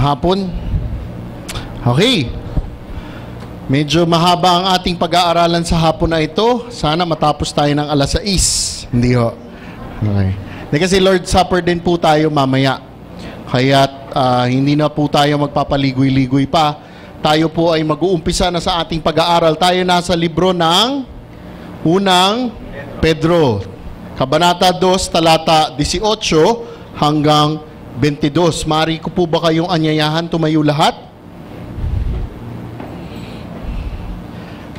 hapon. Okay. Medyo mahaba ang ating pag-aaralan sa hapon na ito. Sana matapos tayo ng alas 6. Hindi ho. Okay. Kasi Lord Supper din po tayo mamaya. Kaya hindi na po tayo magpapaligoy-ligoy pa. Tayo po ay mag-uumpisa na sa ating pag-aaral. Tayo nasa libro ng Unang Pedro. Kabanata 2, talata 18 hanggang 22. Mari ko po ba kayong anyayahan tumayo lahat?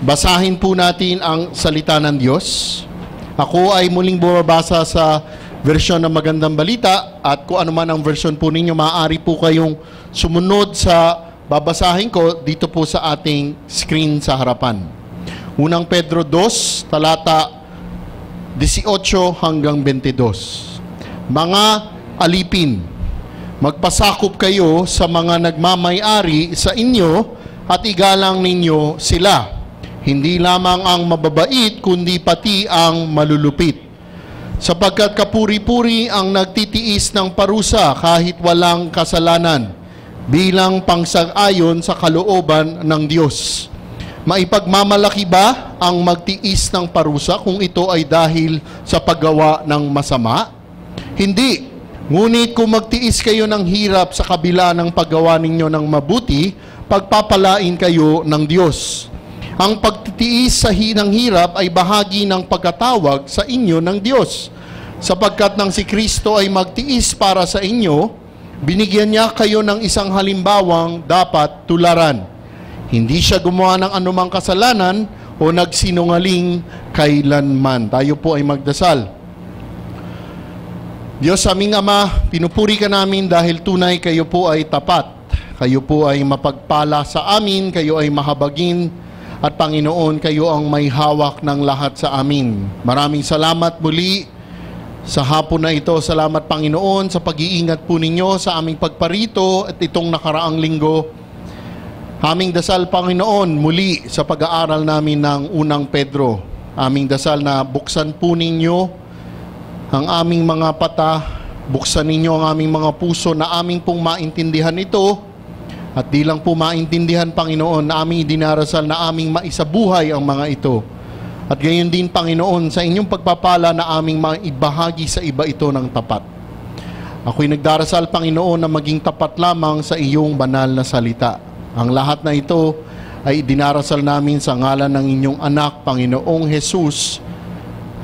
Basahin po natin ang salita ng Diyos. Ako ay muling bumabasa sa version ng Magandang Balita at kung ano man ang version po ninyo, maaari po kayong sumunod sa babasahin ko dito po sa ating screen sa harapan. Unang Pedro 2, talata 18 hanggang 22. Mga alipin, magpasakop kayo sa mga nagmamay-ari sa inyo at igalang ninyo sila. Hindi lamang ang mababait, kundi pati ang malulupit. Sapagkat kapuri-puri ang nagtitiis ng parusa kahit walang kasalanan, bilang pangsang-ayon sa kalooban ng Diyos. Maipagmamalaki ba ang magtiis ng parusa kung ito ay dahil sa paggawa ng masama? Hindi. Ngunit kung magtiis kayo ng hirap sa kabila ng paggawa ninyo ng mabuti, pagpapalain kayo ng Diyos. Ang pagtitiis ng hirap ay bahagi ng pagkatawag sa inyo ng Diyos. Sapagkat nang si Kristo ay magtiis para sa inyo, binigyan niya kayo ng isang halimbawang dapat tularan. Hindi siya gumawa ng anumang kasalanan o nagsinungaling kailanman. Tayo po ay magdasal. Diyos aming Ama, pinupuri ka namin dahil tunay kayo po ay tapat. Kayo po ay mapagpala sa amin, kayo ay mahabagin, at Panginoon, kayo ang may hawak ng lahat sa amin. Maraming salamat muli sa hapon na ito. Salamat Panginoon sa pag-iingat po ninyo sa aming pagparito at itong nakaraang linggo. Aming dasal Panginoon muli sa pag-aaral namin ng Unang Pedro. Aming dasal na buksan po ninyo ang aming mga mata, buksan ninyo ang aming mga puso na aming pong maintindihan ito. At di lang po maintindihan, Panginoon, na aming dinarasal na aming maisabuhay ang mga ito. At gayon din, Panginoon, sa inyong pagpapala na aming maibahagi sa iba ito ng tapat. Ako'y nagdarasal, Panginoon, na maging tapat lamang sa iyong banal na salita. Ang lahat na ito ay dinarasal namin sa ngalan ng inyong anak, Panginoong Jesus.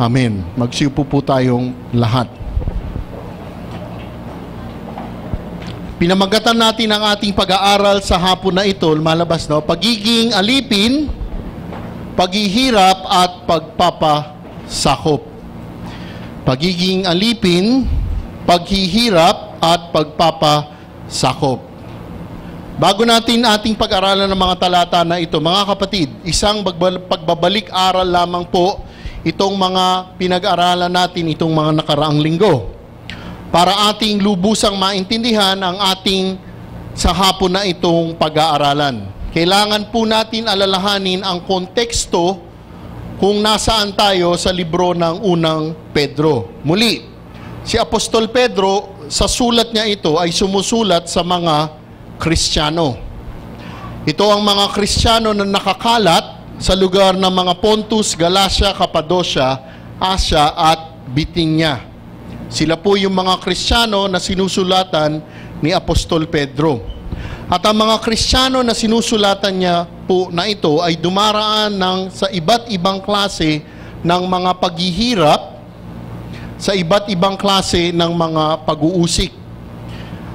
Amen. Magsiupo po tayong lahat. Pinamagatan natin ang ating pag-aaral sa hapon na ito, malabas, no? Pagiging alipin, paghihirap at pagpapasakop. Pagiging alipin, paghihirap at pagpapasakop. Bago natin ating pag-aralan ng mga talata na ito, mga kapatid, isang pagbabalik-aral lamang po itong mga pinag-aralan natin itong mga nakaraang linggo. Para ating lubusang maintindihan ang ating sa hapon na itong pag-aaralan. Kailangan po natin alalahanin ang konteksto kung nasaan tayo sa libro ng Unang Pedro. Muli, si Apostol Pedro, sa sulat niya ito ay sumusulat sa mga Kristiyano. Ito ang mga Kristiyano na nakakalat sa lugar ng mga Pontus, Galacia, Cappadocia, Asia at Bithynia. Sila po yung mga Kristiyano na sinusulatan ni Apostol Pedro. At ang mga Kristiyano na sinusulatan niya po na ito ay dumaraan sa iba't ibang klase ng mga paghihirap, sa iba't ibang klase ng mga pag-uusik.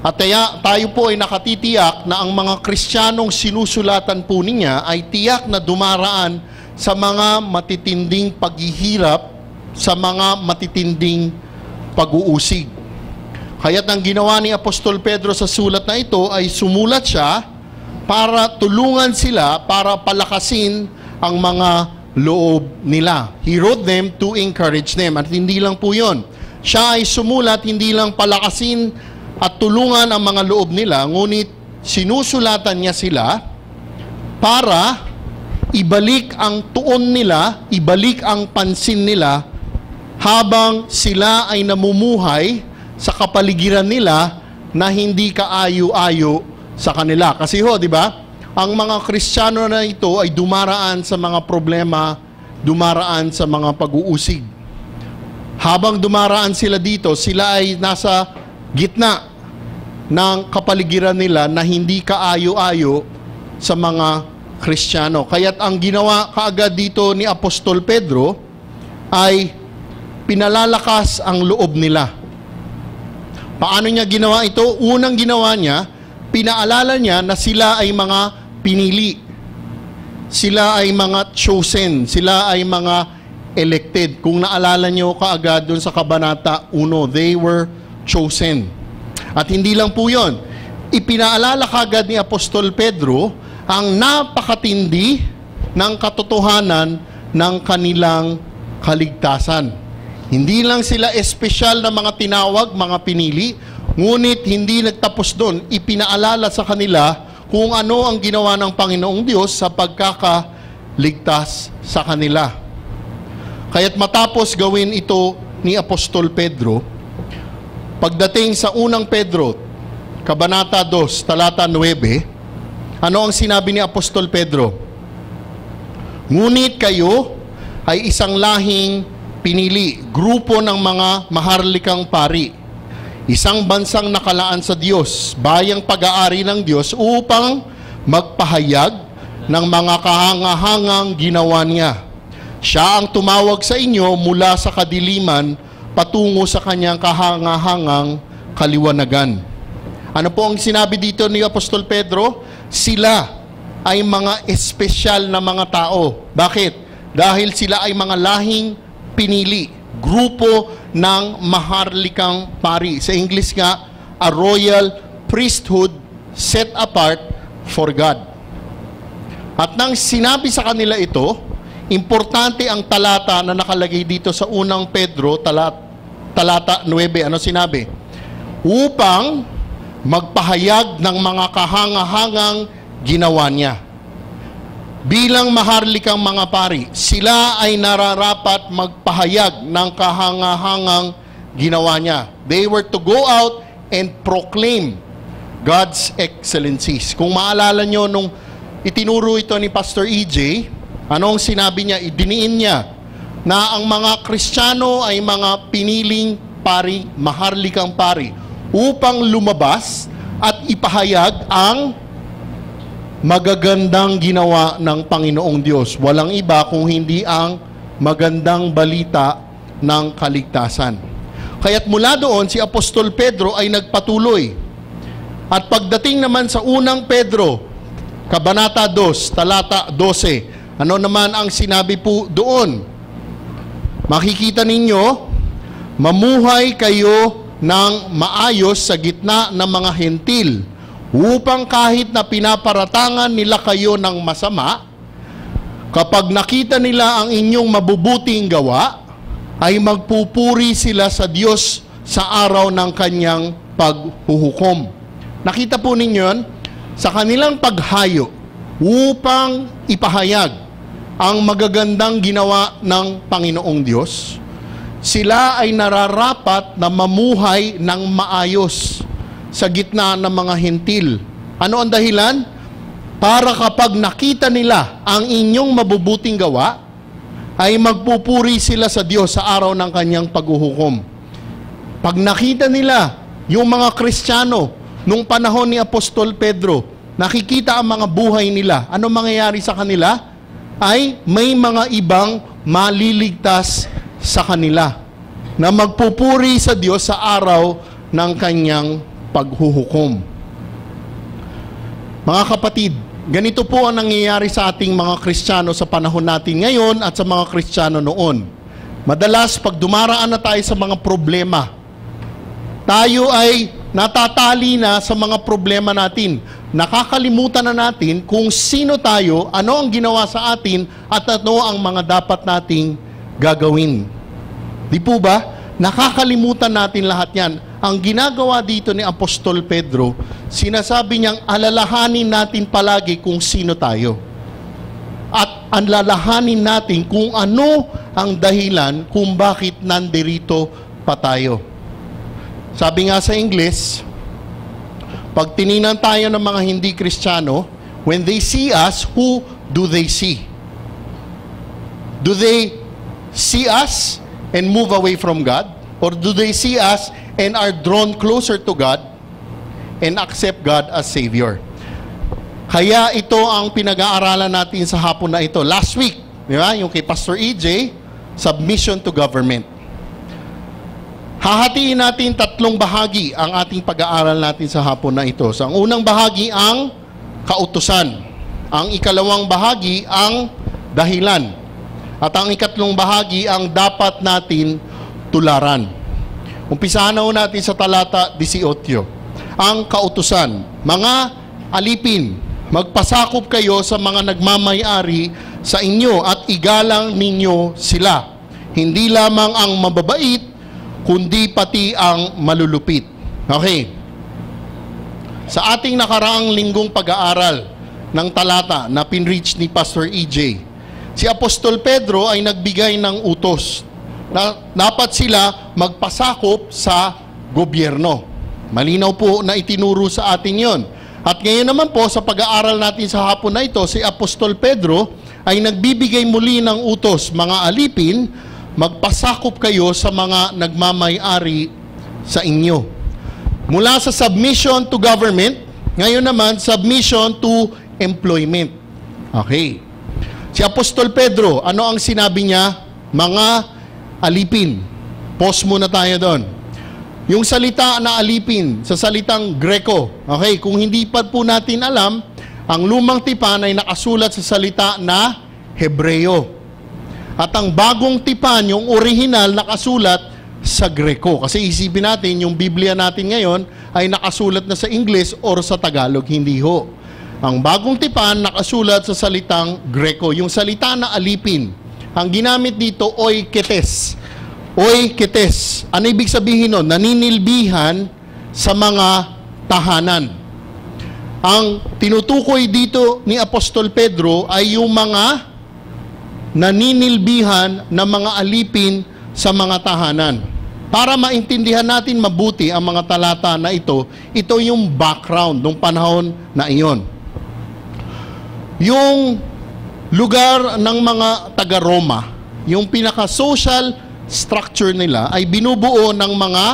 At tayo po ay nakatitiyak na ang mga Kristiyanong sinusulatan po niya ay tiyak na dumaraan sa mga matitinding paghihirap, sa mga matitinding pag-uusig. Kaya't ang ginawa ni Apostol Pedro sa sulat na ito ay sumulat siya para tulungan sila, para palakasin ang mga loob nila. He wrote them to encourage them. At hindi lang po yun. Siya ay sumulat hindi lang palakasin at tulungan ang mga loob nila, ngunit sinusulatan niya sila para ibalik ang tuon nila, ibalik ang pansin nila habang sila ay namumuhay sa kapaligiran nila na hindi kaayo-ayo sa kanila. Kasi ho, di ba, ang mga Kristiyano na ito ay dumaraan sa mga problema, dumaraan sa mga pag-uusig. Habang dumaraan sila dito, sila ay nasa gitna ng kapaligiran nila na hindi kaayo-ayo sa mga Kristiyano. Kaya't ang ginawa kaagad dito ni Apostol Pedro ay pinalalakas ang loob nila. Paano niya ginawa ito? Unang ginawa niya, pinaalala niya na sila ay mga pinili. Sila ay mga chosen. Sila ay mga elected. Kung naalala niyo kaagad dun sa Kabanata 1, they were chosen. At hindi lang po yun. Ipinaalala kaagad ni Apostol Pedro ang napakatindi ng katotohanan ng kanilang kaligtasan. Hindi lang sila espesyal na mga tinawag, mga pinili, ngunit hindi nagtapos doon. Ipinaalala sa kanila kung ano ang ginawa ng Panginoong Diyos sa pagkakaligtas sa kanila. Kaya't matapos gawin ito ni Apostol Pedro, pagdating sa unang Pedro, Kabanata 2, talata 9, ano ang sinabi ni Apostol Pedro? Ngunit kayo ay isang lahing pinili, grupo ng mga maharlikang pari, isang bansang nakalaan sa Diyos, bayang pag-aari ng Diyos upang magpahayag ng mga kahangahangang ginawa niya. Siya ang tumawag sa inyo mula sa kadiliman patungo sa kanyang kahangahangang kaliwanagan. Ano po ang sinabi dito ni Apostol Pedro? Sila ay mga espesyal na mga tao. Bakit? Dahil sila ay mga lahing pinili, grupo ng maharlikang pari. Sa English nga, a royal priesthood set apart for God. At nang sinabi sa kanila ito, importante ang talata na nakalagay dito sa unang Pedro, talata 9. Ano sinabi? Upang magpahayag ng mga kahangahangang ginawa niya. Bilang maharlikang mga pari, sila ay nararapat magpahayag ng kahangahangang ginawa niya. They were to go out and proclaim God's excellencies. Kung maalala nyo nung itinuro ito ni Pastor EJ, anong sinabi niya? Idiniin niya na ang mga Kristiyano ay mga piniling pari, maharlikang pari, upang lumabas at ipahayag ang magagandang ginawa ng Panginoong Diyos. Walang iba kung hindi ang magandang balita ng kaligtasan. Kaya't mula doon, si Apostol Pedro ay nagpatuloy. At pagdating naman sa unang Pedro, Kabanata 2, talata 12, ano naman ang sinabi po doon? Makikita ninyo, mamuhay kayo ng maayos sa gitna ng mga hentil, upang kahit na pinaparatangan nila kayo ng masama, kapag nakita nila ang inyong mabubuting gawa, ay magpupuri sila sa Diyos sa araw ng kanyang paghuhukom. Nakita po ninyo yun? Sa kanilang paghayo upang ipahayag ang magagandang ginawa ng Panginoong Diyos, sila ay nararapat na mamuhay ng maayos sa gitna ng mga hentil. Ano ang dahilan? Para kapag nakita nila ang inyong mabubuting gawa, ay magpupuri sila sa Diyos sa araw ng kanyang paghuhukom. Pag nakita nila yung mga Kristiyano nung panahon ni Apostol Pedro, nakikita ang mga buhay nila, ano mangyayari sa kanila? Ay may mga ibang maliligtas sa kanila na magpupuri sa Diyos sa araw ng kanyang paghuhukom. Mga kapatid, ganito po ang nangyayari sa ating mga Kristiyano sa panahon natin ngayon at sa mga Kristiyano noon. Madalas, pag dumaraan na tayo sa mga problema, tayo ay natatali na sa mga problema natin. Nakakalimutan na natin kung sino tayo, ano ang ginawa sa atin, at ano ang mga dapat nating gagawin. Di po ba? Nakakalimutan natin lahat yan. Ang ginagawa dito ni Apostol Pedro, sinasabi niyang alalahanin natin palagi kung sino tayo. At alalahanin natin kung ano ang dahilan kung bakit nandirito pa tayo. Sabi nga sa English, Pag tiningnan tayo ng mga hindi Kristiyano, when they see us, who do they see? Do they see us and move away from God? Or do they see us and are drawn closer to God and accept God as Savior? Kaya ito ang pinag-aaralan natin sa hapon na ito. Last week, di ba? Yung kay Pastor EJ, submission to government. Hahatiin natin tatlong bahagi ang ating pag-aaral natin sa hapon na ito. So, ang unang bahagi ang kautusan. Ang ikalawang bahagi ang dahilan. At ang ikatlong bahagi ang dapat natin tularan. Umpisahan na natin sa talata 18. Ang kautusan. Mga alipin, magpasakop kayo sa mga nagmamay-ari sa inyo at igalang ninyo sila. Hindi lamang ang mababait, kundi pati ang malulupit. Okay. Sa ating nakaraang linggong pag-aaral ng talata na pinreach ni Pastor EJ, si Apostol Pedro ay nagbigay ng utos na dapat sila magpasakop sa gobyerno. Malinaw po na itinuro sa atin yon. At ngayon naman po sa pag-aaral natin sa hapon na ito, si Apostol Pedro ay nagbibigay muli ng utos, mga alipin, magpasakop kayo sa mga nagmamay-ari sa inyo. Mula sa submission to government, ngayon naman submission to employment. Okay. Si Apostol Pedro, ano ang sinabi niya? Mga alipin. Pause muna tayo doon. Yung salita na alipin, sa salitang Greko. Okay, kung hindi pa po natin alam, ang lumang tipan ay nakasulat sa salita na Hebreo. At ang bagong tipan, yung original, nakasulat sa Greko. Kasi isipin natin, yung Biblia natin ngayon ay nakasulat na sa English or sa Tagalog, hindi ho. Ang bagong tipan, nakasulat sa salitang Greko. Yung salita na alipin, ang ginamit dito, oiketes. Oiketes. Ano ibig sabihin nun? Naninilbihan sa mga tahanan. Ang tinutukoy dito ni Apostol Pedro ay yung mga naninilbihan na mga alipin sa mga tahanan. Para maintindihan natin mabuti ang mga talata na ito yung background ng panahon na iyon. Yung lugar ng mga taga-Roma, yung pinaka-social structure nila ay binubuo ng mga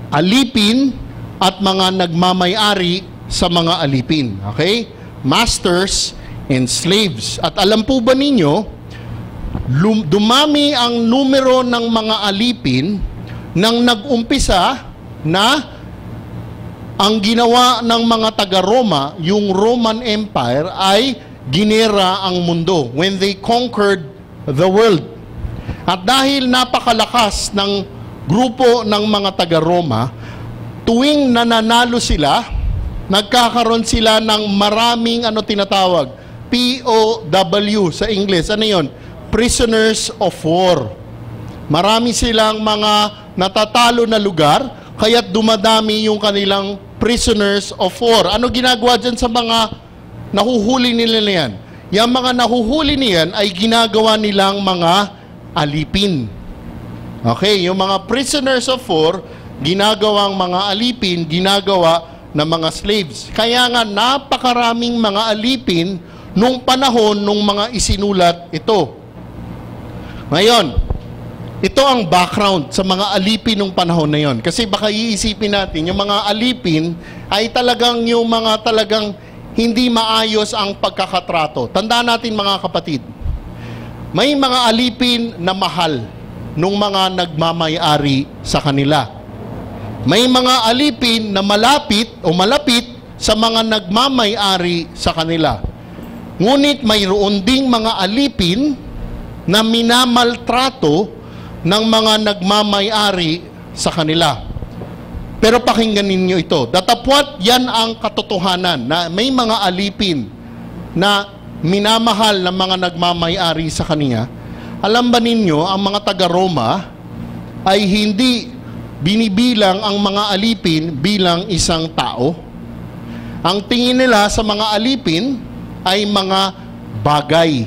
alipin at mga nagmamay-ari sa mga alipin. Okay? Masters and slaves. At alam po ba ninyo, dumami ang numero ng mga alipin nang nag-umpisa na ang ginawa ng mga taga-Roma, yung Roman Empire, ay ginera ang mundo when they conquered the world. At dahil napakalakas ng grupo ng mga taga-Roma, tuwing nananalo sila, nagkakaroon sila ng maraming tinatawag, POW sa English. Ano yun? Prisoners of war. Marami silang mga natatalo na lugar, kaya't dumadami yung kanilang prisoners of war. Ano ginagawa dyan sa mga nahuhuli nila yan? Yung mga nahuhuli niyan ay ginagawa nilang mga alipin. Okay, yung mga prisoners of war, ginagawang mga alipin, ginagawa na mga slaves. Kaya nga napakaraming mga alipin nung panahon nung mga isinulat ito. Ngayon, ito ang background sa mga alipin nung panahon na yon. Kasi baka iisipin natin, yung mga alipin ay talagang yung mga talagang hindi maayos ang pagkakatrato. Tandaan natin mga kapatid, may mga alipin na mahal nung mga nagmamay-ari sa kanila. May mga alipin na malapit sa mga nagmamay-ari sa kanila. Ngunit mayroon ding mga alipin na minamaltrato ng mga nagmamay-ari sa kanila. Pero pakinggan ninyo ito. Datapwat yan ang katotohanan na may mga alipin na minamahal ng mga nagmamay-ari sa kanya. Alam ba ninyo, ang mga taga-Roma ay hindi binibilang ang mga alipin bilang isang tao. Ang tingin nila sa mga alipin ay mga bagay.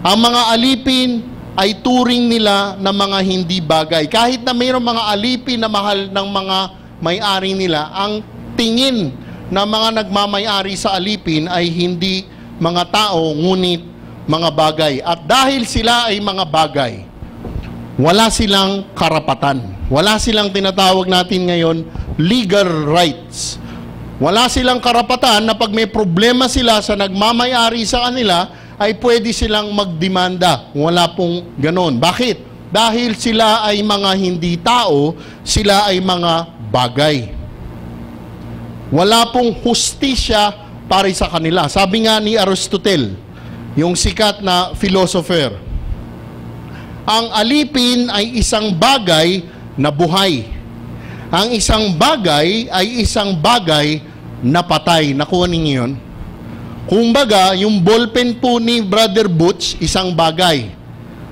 Ang mga alipin ay turing nila na mga hindi bagay. Kahit na mayroong mga alipin na mahal ng mga may-ari nila, ang tingin na mga nagmamay-ari sa alipin ay hindi mga tao, ngunit mga bagay. At dahil sila ay mga bagay, wala silang karapatan. Wala silang tinatawag natin ngayon legal rights. Wala silang karapatan na pag may problema sila sa nagmamay-ari sa kanila, ay pwede silang magdemanda. Wala pong ganon. Bakit? Dahil sila ay mga hindi tao, sila ay mga bagay. Wala pong hustisya para sa kanila. Sabi nga ni Aristotle, yung sikat na philosopher, ang alipin ay isang bagay na buhay. Ang isang bagay ay isang bagay na patay. Nakuha ninyo yun? Kumbaga, yung ballpen po ni Brother Butch, isang bagay.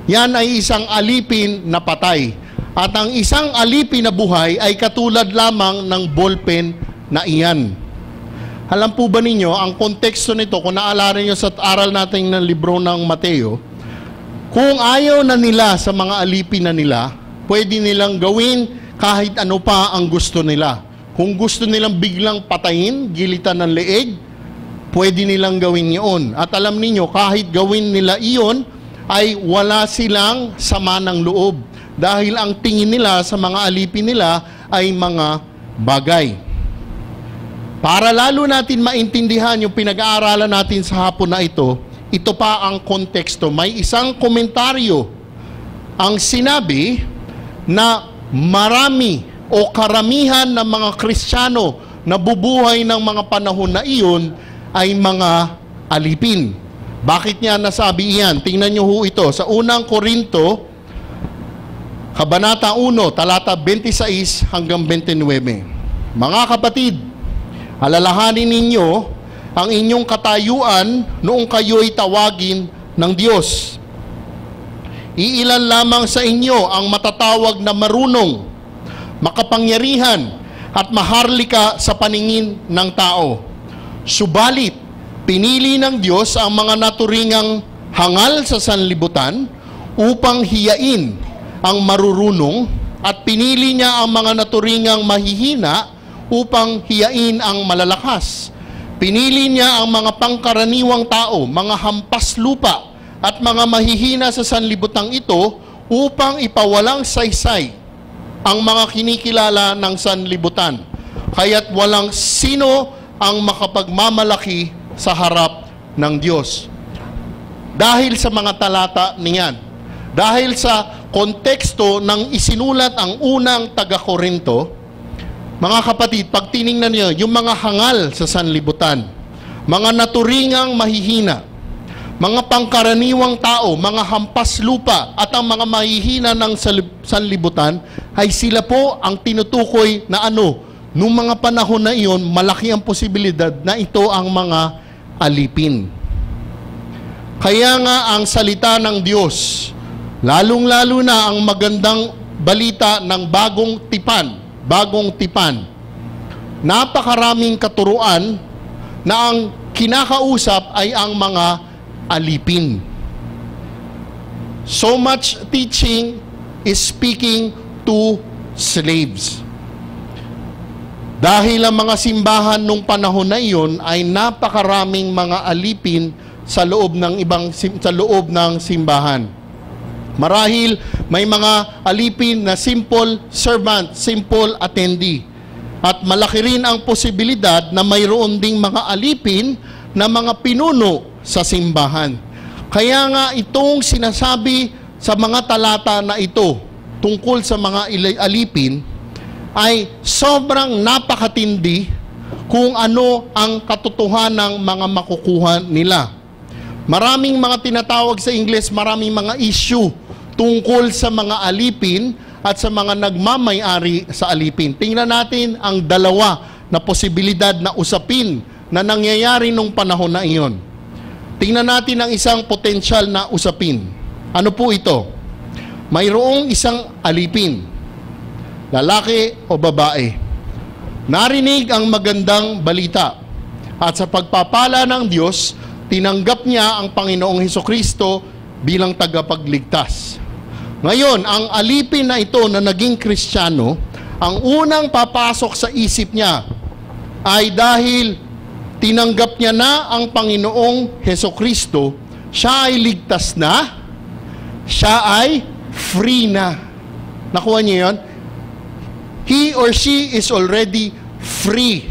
Yan ay isang alipin na patay. At ang isang alipin na buhay ay katulad lamang ng ballpen na iyan. Alam po ba ninyo, ang konteksto nito, kung naalala nyo sa aral natin ng libro ng Mateo, kung ayaw na nila sa mga alipin na nila, pwede nilang gawin kahit ano pa ang gusto nila. Kung gusto nilang biglang patayin, gilitan ng leeg, pwede nilang gawin yun. At alam niyo, kahit gawin nila iyon, ay wala silang sama ng loob. Dahil ang tingin nila sa mga alipin nila ay mga bagay. Para lalo natin maintindihan yung pinag-aaralan natin sa hapon na ito pa ang konteksto. May isang komentaryo ang sinabi na marami o karamihan ng mga Kristiyano na bubuhay ng mga panahon na iyon ay mga alipin. Bakit niya nasabi iyan? Tingnan niyo ho ito. Sa unang Korinto, Kabanata 1, talata 26 hanggang 29. Mga kapatid, alalahanin ninyo ang inyong katayuan noong kayo'y tawagin ng Diyos. Iilan lamang sa inyo ang matatawag na marunong, makapangyarihan, at maharlika sa paningin ng tao. Subalit, pinili ng Diyos ang mga naturingang hangal sa sanlibutan upang hiyain ang marurunong, at pinili niya ang mga naturingang mahihina upang hiyain ang malalakas. Pinili niya ang mga pangkaraniwang tao, mga hampas lupa, at mga mahihina sa sanlibutang ito upang ipawalang saysay ang mga kinikilala ng sanlibutan. Kaya't walang sino ang makapagmamalaki sa harap ng Diyos. Dahil sa mga talata niyan, dahil sa konteksto ng isinulat ang unang taga-Korinto, mga kapatid, pag tiningnan niyo, yung mga hangal sa sanlibutan, mga naturingang mahihina, mga pangkaraniwang tao, mga hampas lupa, at ang mga mahihina ng sanlibutan, ay sila po ang tinutukoy na nung mga panahon na iyon, malaki ang posibilidad na ito ang mga alipin. Kaya nga ang salita ng Diyos, lalong-lalo na ang magandang balita ng bagong tipan, napakaraming katuruan na ang kinakausap ay ang mga alipin. So much teaching is speaking to slaves. Dahil ang mga simbahan nung panahon na iyon ay napakaraming mga alipin sa loob ng simbahan. Marahil may mga alipin na simple servant, simple attendee. At malaki rin ang posibilidad na mayroon ding mga alipin na mga pinuno sa simbahan. Kaya nga itong sinasabi sa mga talata na ito tungkol sa mga alipin ay sobrang napakatindi kung ano ang katotohanan ng mga makukuha nila. Maraming mga tinatawag sa Ingles, maraming mga issue tungkol sa mga alipin at sa mga nagmamay-ari sa alipin. Tingnan natin ang dalawa na posibilidad na usapin na nangyayari nung panahon na iyon. Tingnan natin ang isang potensyal na usapin. Ano po ito? Mayroong isang alipin, lalaki o babae. Narinig ang magandang balita at sa pagpapala ng Diyos, tinanggap niya ang Panginoong Hesukristo bilang tagapagligtas. Ngayon, ang alipin na ito na naging Kristiyano ang unang papasok sa isip niya ay dahil tinanggap niya na ang Panginoong Hesukristo, siya ay ligtas na, siya ay free na. Nakuha niyo yun? He or she is already free.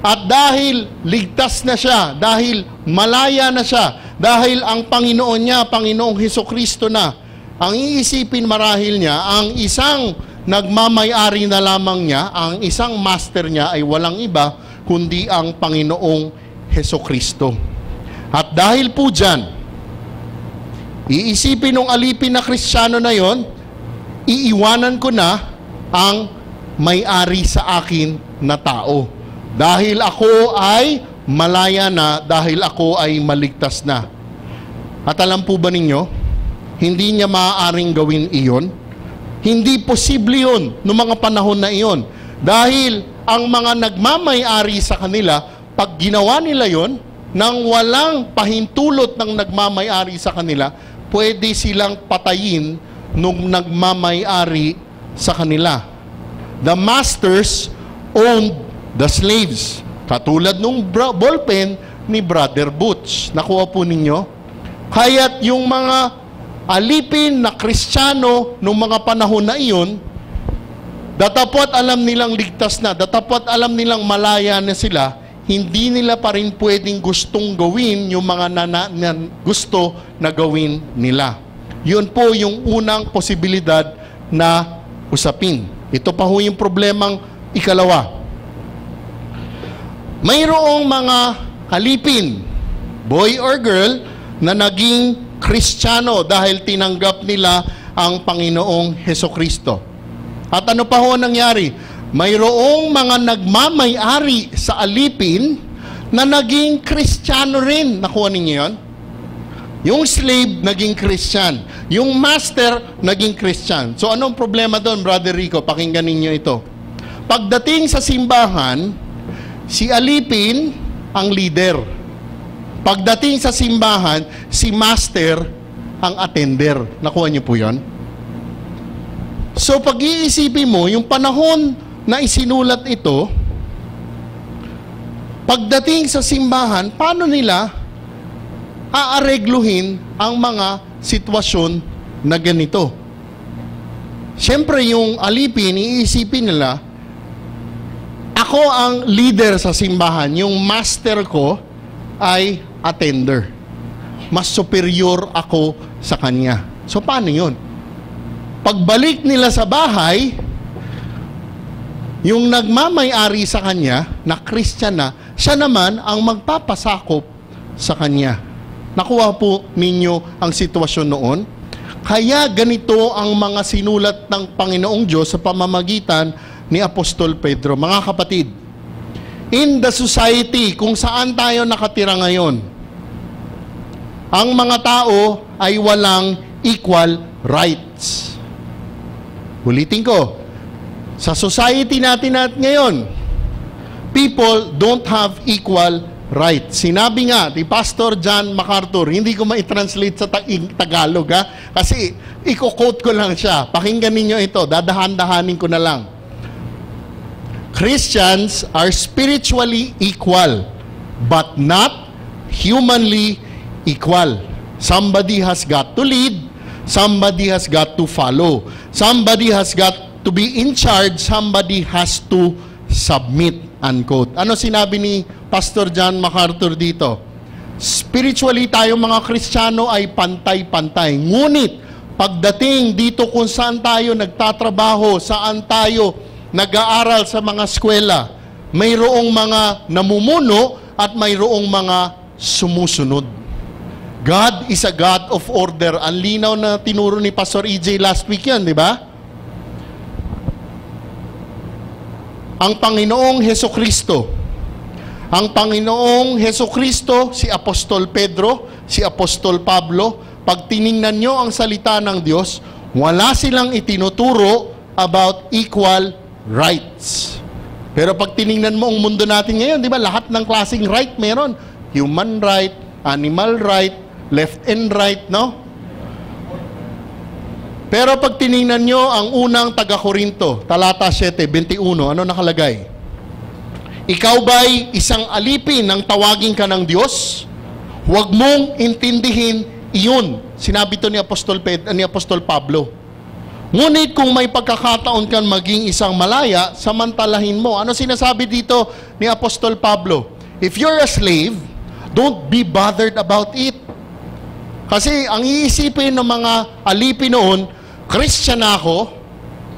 At dahil ligtas na siya, dahil malaya na siya, dahil ang Panginoon niya, Panginoong Hesukristo na, ang iisipin marahil niya, ang isang nagmamay-ari na lamang niya, ang isang master niya ay walang iba, kundi ang Panginoong Hesukristo. At dahil po dyan, iisipin ng alipin na Kristiyano na yon, iiwanan ko na ang may-ari sa akin na tao. Dahil ako ay malaya na, dahil ako ay maligtas na. At alam po ba ninyo, hindi niya maaaring gawin iyon? Hindi posible yun noong mga panahon na iyon. Dahil ang mga nagmamay-ari sa kanila, pag ginawa nila yon, nang walang pahintulot ng nagmamay-ari sa kanila, pwede silang patayin nung nagmamay-ari sa kanila. The masters owned the slaves. Katulad nung ballpen ni Brother Butch. Nakuha po ninyo? Kaya't yung mga alipin na Kristiyano nung mga panahon na iyon, datapot alam nilang ligtas na, datapot alam nilang malaya na sila, hindi nila pa rin pwedeng gustong gawin yung mga gusto na gawin nila. Yun po yung unang posibilidad na usapin. Ito pa ho yung problemang ikalawa. Mayroong mga alipin, boy or girl, na naging Kristiyano dahil tinanggap nila ang Panginoong Hesukristo. At ano pa ho nangyari? Mayroong mga nagmamay-ari sa alipin na naging Kristiyano rin. Nakuha ninyo yun? Yung slave, naging Christian. Yung master, naging Christian. So, anong problema doon, Brother Rico? Pakinggan ninyo ito. Pagdating sa simbahan, si alipin ang leader. Pagdating sa simbahan, si master ang attender. Nakuha niyo po yun? So, pag-iisipin mo, yung panahon na isinulat ito, pagdating sa simbahan, paano nila aaregluhin ang mga sitwasyon na ganito? Siyempre, yung alipin, iisipin nila, ako ang leader sa simbahan, yung master ko ay attender. Mas superior ako sa kanya. So, paano yun? Pagbalik nila sa bahay, yung nagmamay-ari sa kanya, na Christian na, siya naman ang magpapasakop sa kanya. Nakuha po ninyo ang sitwasyon noon? Kaya ganito ang mga sinulat ng Panginoong Diyos sa pamamagitan ni Apostol Pedro. Mga kapatid, in the society kung saan tayo nakatira ngayon, ang mga tao ay walang equal rights. Ulitin ko, sa society natin ngayon, people don't have equal rights. Sinabi nga ni Pastor John MacArthur, hindi ko ma-translate sa Tagalog kasi i-quote ko lang siya. Pakinggan ninyo ito, dadahan-dahanin ko na lang. Christians are spiritually equal, but not humanly equal. Somebody has got to lead, somebody has got to follow, somebody has got to be in charge, somebody has to submit, unquote. Ano sinabi ni Pastor John MacArthur dito? Spiritually tayo mga Kristiyano ay pantay-pantay. Ngunit, pagdating dito kung saan tayo nagtatrabaho, saan tayo nag-aaral sa mga eskwela, mayroong mga namumuno at mayroong mga sumusunod. God is a God of order. Ang linaw na tinuro ni Pastor EJ last week yan, di ba? Ang Panginoong Hesukristo. Ang Panginoong Hesukristo, si Apostol Pedro, si Apostol Pablo, pag tiningnan nyo ang salita ng Diyos, wala silang itinuturo about equal rights. Pero pag tiningnan mo ang mundo natin ngayon, di ba, lahat ng klaseng right meron. Human right, animal right, left and right, no? Pero pag tiningnan nyo ang unang taga-Korinto, talata 7:21, ano nakalagay? Ikaw ba'y isang alipin nang tawagin ka ng Diyos? Huwag mong intindihin iyon. Sinabi to ni Apostol Pablo. Ngunit kung may pagkakataon kang maging isang malaya, samantalahin mo. Ano sinasabi dito ni Apostol Pablo? If you're a slave, don't be bothered about it. Kasi ang iisipin ng mga alipin noon, Christian ako,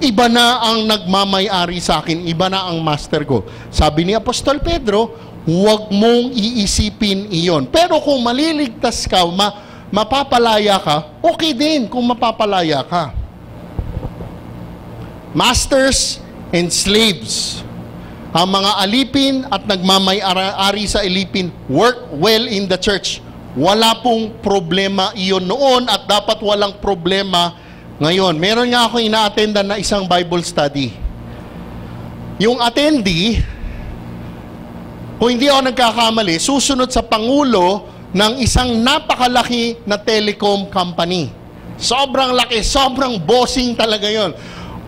iba na ang nagmamay-ari sa akin, iba na ang master ko. Sabi ni Apostol Pedro, huwag mong iisipin iyon. Pero kung maliligtas ka, mapapalaya ka, okay din kung mapapalaya ka. Masters and slaves. Ang mga alipin at nagmamay-ari sa alipin work well in the church. Wala pong problema iyon noon at dapat walang problema ngayon. Meron nga ako ina-attendan na isang Bible study. Yung attendee, kung hindi ako nagkakamali, susunod sa pangulo ng isang napakalaki na telecom company. Sobrang laki, sobrang bossing talaga yon.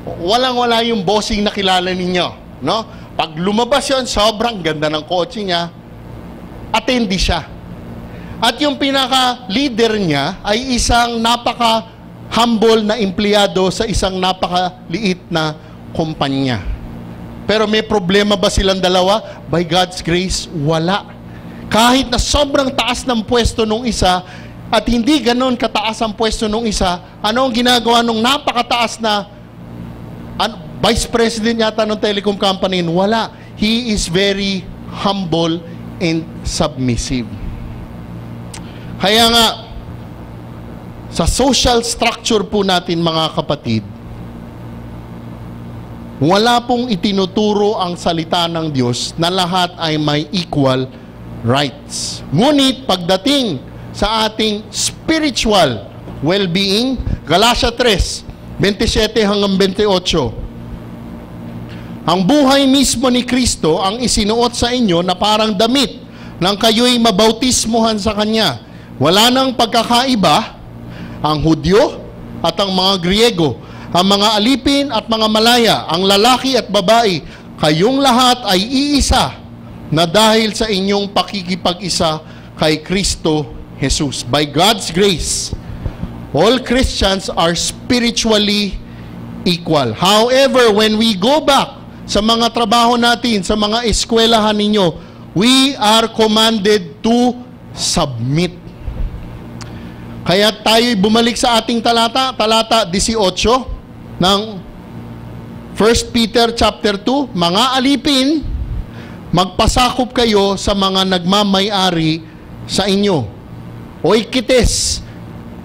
Walang-wala yung bossing na kilala ninyo. No? Pag lumabas yon, sobrang ganda ng kotse niya, attendee siya. At yung pinaka-leader niya ay isang napaka-humble na empleyado sa isang napakaliit na kumpanya. Pero may problema ba silang dalawa? By God's grace, wala. Kahit na sobrang taas ng pwesto nung isa at hindi ganon kataas ang pwesto nung isa, ano ang ginagawa nung napakataas na vice president yata ng telecom company? Wala. He is very humble and submissive. Kaya nga, sa social structure po natin mga kapatid, wala pong itinuturo ang salita ng Diyos na lahat ay may equal rights. Ngunit pagdating sa ating spiritual well-being, Galatia 3:27 hanggang 28, ang buhay mismo ni Kristo ang isinuot sa inyo na parang damit nang kayo'y mabautismuhan sa Kanya. Wala nang pagkakaiba ang Hudyo at ang mga Griego, ang mga alipin at mga malaya, ang lalaki at babae. Kayong lahat ay iisa na dahil sa inyong pakikipag-isa kay Kristo Jesus. By God's grace, all Christians are spiritually equal. However, when we go back sa mga trabaho natin, sa mga eskwelahan ninyo, we are commanded to submit. Kaya tayo'y bumalik sa ating talata 18 ng 1 Peter chapter 2, mga alipin, magpasakop kayo sa mga nagmamay-ari sa inyo. Oikites,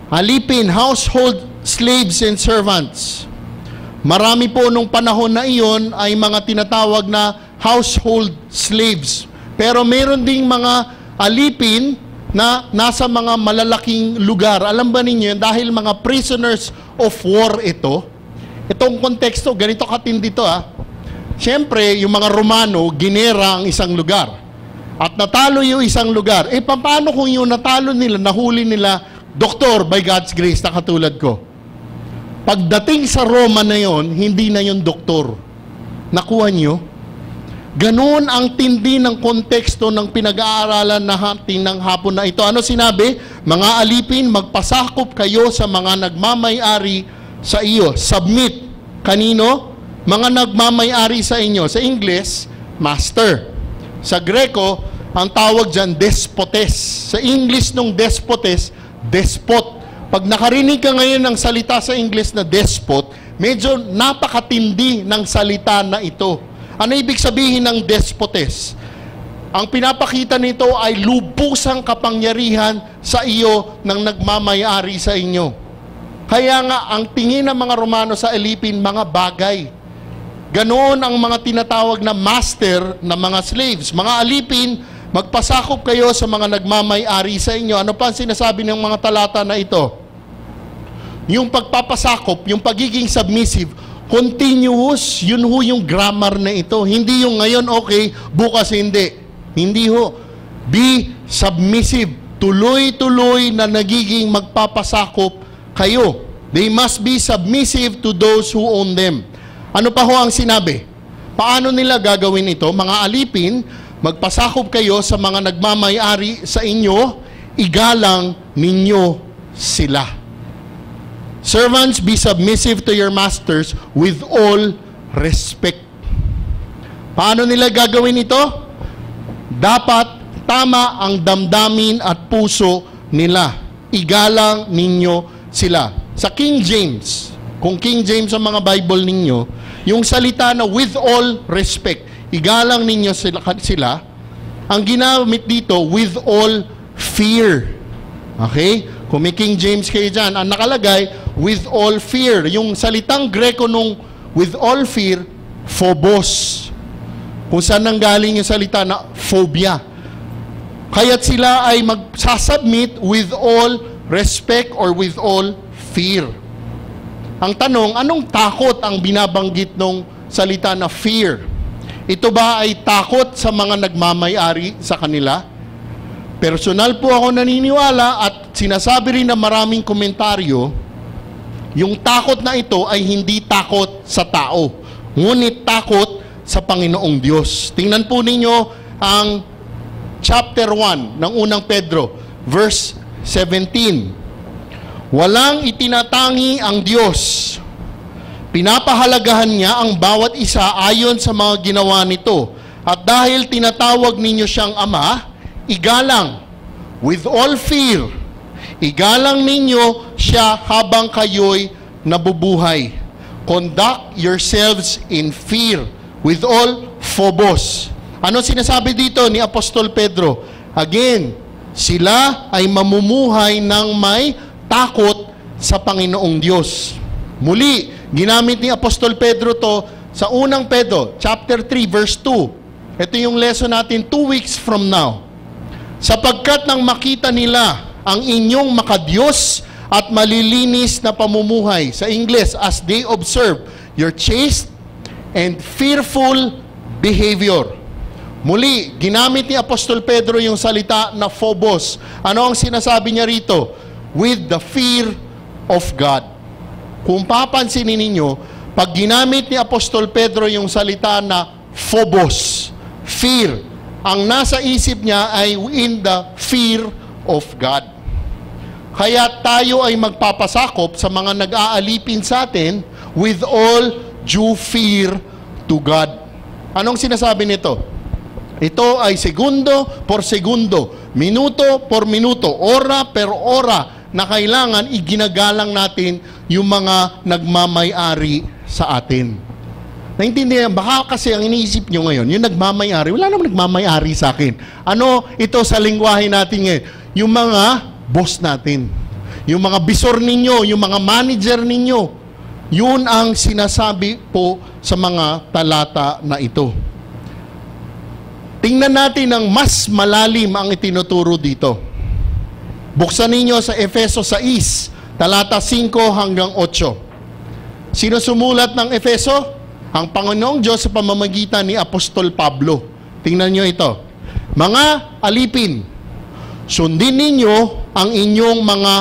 alipin, household slaves and servants. Marami po nung panahon na iyon ay mga tinatawag na household slaves. Pero meron ding mga alipin na nasa mga malalaking lugar. Alam ba ninyo yun? Dahil mga prisoners of war ito, itong konteksto, ganito katindi ito Siyempre, yung mga Romano, ginera ang isang lugar. At natalo yung isang lugar. Paano kung yung natalo nila, nahuli nila, doktor, by God's grace, na katulad ko? Pagdating sa Roma na yon, hindi na yung doktor. Nakuha nyo? Ganon ang tindi ng konteksto ng pinag-aaralan natin ng hapon na ito. Ano sinabi? Mga alipin, magpasakop kayo sa mga nagmamay-ari sa iyo. Submit. Kanino? Mga nagmamay-ari sa inyo. Sa English, master. Sa Greko, ang tawag dyan, despotes. Sa English nung despotes, despot. Pag nakarinig ka ngayon ng salita sa English na despot, medyo napakatindi ng salita na ito. Ano ibig sabihin ng despotes? Ang pinapakita nito ay lubusang kapangyarihan sa iyo ng nagmamay-ari sa inyo. Kaya nga, ang tingin ng mga Romano sa alipin, mga bagay. Ganoon ang mga tinatawag na master na mga slaves. Mga alipin, magpasakop kayo sa mga nagmamay-ari sa inyo. Ano pa ang sinasabi ng mga talata na ito? Yung pagpapasakop, yung pagiging submissive, continuous, yun ho yung grammar na ito. Hindi yung ngayon okay, bukas hindi. Hindi ho. Be submissive. Tuloy-tuloy na nagiging magpapasakop kayo. They must be submissive to those who own them. Ano pa ho ang sinabi? Paano nila gagawin ito? Mga alipin, magpasakop kayo sa mga nagmamay-ari sa inyo, igalang ninyo sila. Servants, be submissive to your masters with all respect. Paano nila gagawin ito? Dapat tama ang damdamin at puso nila. Igalang ninyo sila. Sa King James, kung King James ang mga Bible ninyo, yung salita na with all respect, igalang ninyo sila, ang ginamit dito, with all fear. Okay? Kung may King James kayo dyan, ang nakalagay, with all fear. Yung salitang Greko nung with all fear, phobos. Kung saan nanggaling yung salita na phobia. Kaya't sila ay magsasubmit with all respect or with all fear. Ang tanong, anong takot ang binabanggit ng salita na fear? Ito ba ay takot sa mga nagmamay-ari sa kanila? Personal po ako naniniwala at sinasabi rin na maraming komentaryo, yung takot na ito ay hindi takot sa tao, ngunit takot sa Panginoong Diyos. Tingnan po ninyo ang chapter 1 ng unang Pedro, verse 17. Walang itinatangi ang Diyos. Pinapahalagahan niya ang bawat isa ayon sa mga ginawa nito. At dahil tinatawag ninyo siyang Ama, igalang, with all fear, igalang ninyo siya habang kayo'y nabubuhay. Conduct yourselves in fear, with all phobos. Ano sinasabi dito ni Apostol Pedro? Again, sila ay mamumuhay ng may takot sa Panginoong Diyos. Muli, ginamit ni Apostol Pedro to sa unang Pedro, chapter 3, verse 2. Ito yung lesson natin 2 weeks from now. Sapagkat nang makita nila ang inyong makadiyos at malilinis na pamumuhay, sa English, as they observe your chaste and fearful behavior. Muli, ginamit ni Apostol Pedro yung salita na phobos. Ano ang sinasabi niya rito? With the fear of God. Kung papansinin ninyo, pag ginamit ni Apostol Pedro yung salita na phobos, fear, ang nasa isip niya ay in the fear of God. Kaya tayo ay magpapasakop sa mga nag-aalipin sa atin with all due fear to God. Anong sinasabi nito? Ito ay segundo por segundo, minuto por minuto, ora per ora, na kailangan iginagalang natin yung mga nagmamay-ari sa atin. Naintindihan, baka kasi ang iniisip nyo ngayon, yung nagmamay-ari, wala namang nagmamay-ari sa akin. Ano ito sa lingwahe natin ngayon? Yung mga boss natin, yung mga bisor ninyo, yung mga manager ninyo, yun ang sinasabi po sa mga talata na ito. Tingnan natin ang mas malalim ang itinuturo dito. Buksan ninyo sa Efeso 6, talata 5 hanggang 8. Sino sumulat ng Efeso? Ang Panginoong Diyos sa pamamagitan ni Apostol Pablo. Tingnan nyo ito. Mga alipin, sundin ninyo ang inyong mga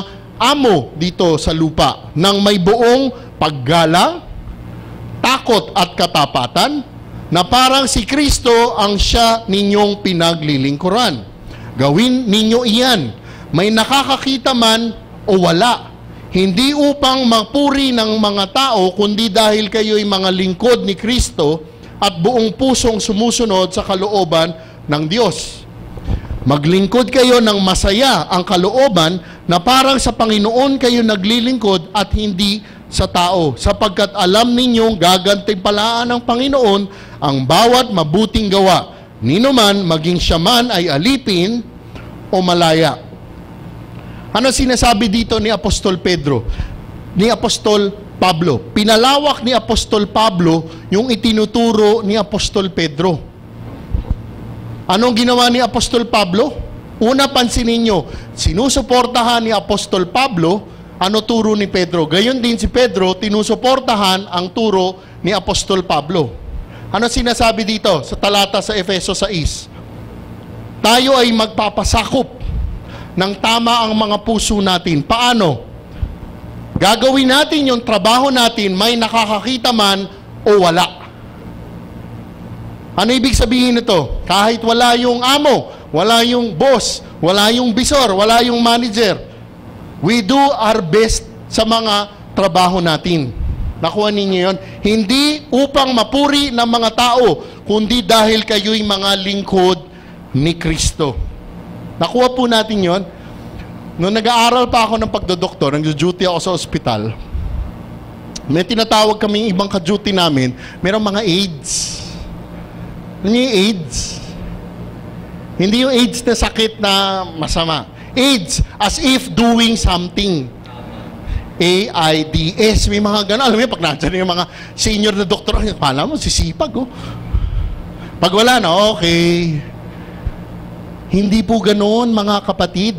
amo dito sa lupa nang may buong paggalang, takot at katapatan, na parang si Kristo ang siya ninyong pinaglilingkuran. Gawin ninyo iyan, may nakakakita man o wala, hindi upang mapuri ng mga tao, kundi dahil kayo'y mga lingkod ni Kristo at buong pusong sumusunod sa kalooban ng Diyos. Maglingkod kayo ng masaya ang kalooban na parang sa Panginoon kayo naglilingkod at hindi sa tao, sapagkat alam ninyong gagantimpalaan ng Panginoon ang bawat mabuting gawa, ninuman maging siya man ay alipin o malaya. Ano sinasabi dito ni Apostol Pedro? Ni Apostol Pablo. Pinalawak ni Apostol Pablo yung itinuturo ni Apostol Pedro. Anong ginawa ni Apostol Pablo? Una, pansinin nyo, sinusuportahan ni Apostol Pablo, ano turo ni Pedro? Gayon din si Pedro, tinusuportahan ang turo ni Apostol Pablo. Ano sinasabi dito sa talata sa Efeso 6? Tayo ay magpapasakop ng tama ang mga puso natin. Paano? Gagawin natin yung trabaho natin, may nakakakita man o wala. Ano ibig sabihin nito? Kahit wala yung amo, wala yung boss, wala yung bisor, wala yung manager, we do our best sa mga trabaho natin. Nakuha ninyo yun? Hindi upang mapuri ng mga tao, kundi dahil kayo'y mga lingkod ni Kristo. Nakuha po natin yun. Noong nag-aaral pa ako ng pagdodoktor, nag-duty ako sa ospital, may tinatawag kaming ibang ka-duty namin, merong mga AIDS. Ano yung AIDS? Hindi yung AIDS na sakit na masama. AIDS, as if doing something. AIDS, may mga gano'n. Alam mo, pag nandiyan yung mga senior na doktor, pala mo, sisipag, oh. Pag wala na, okay. Hindi po gano'n, mga kapatid.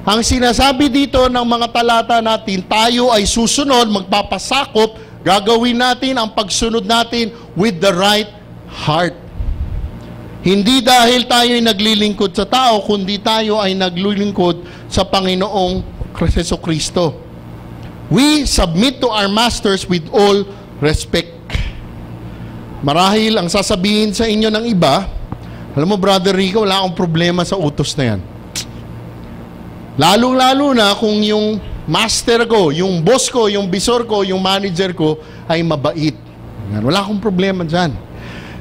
Ang sinasabi dito ng mga talata natin, tayo ay susunod, magpapasakop, gagawin natin ang pagsunod natin with the right heart. Hindi dahil tayo ay naglilingkod sa tao, kundi tayo ay naglilingkod sa Panginoong Jesucristo. We submit to our masters with all respect. Marahil ang sasabihin sa inyo ng iba, alam mo, Brother Rico, wala akong problema sa utos na yan. Lalong-lalo na kung yung master ko, yung boss ko, yung bisor ko, yung manager ko ay mabait. Wala akong problema dyan.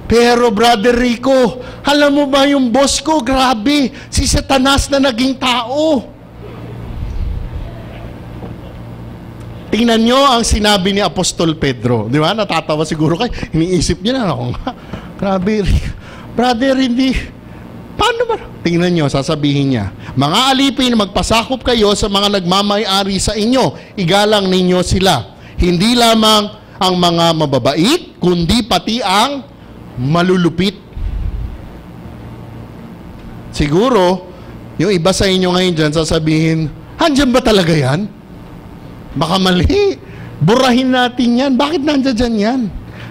Pero Brother Rico, alam mo ba yung boss ko, grabe, si Satanas na naging tao. Tingnan nyo ang sinabi ni Apostol Pedro. Di ba? Natatawa siguro kayo. Iniisip niyo na ako nga. Grabe, Brother, hindi. Paano ba? Tingnan nyo, sasabihin niya. Mga alipin, magpasakop kayo sa mga nagmamay-ari sa inyo. Igalang ninyo sila. Hindi lamang ang mga mababait, kundi pati ang malulupit. Siguro, yung iba sa inyo ngayon dyan, sasabihin, andyan ba talaga yan? Baka mali. Burahin natin yan. Bakit nandiyan yan?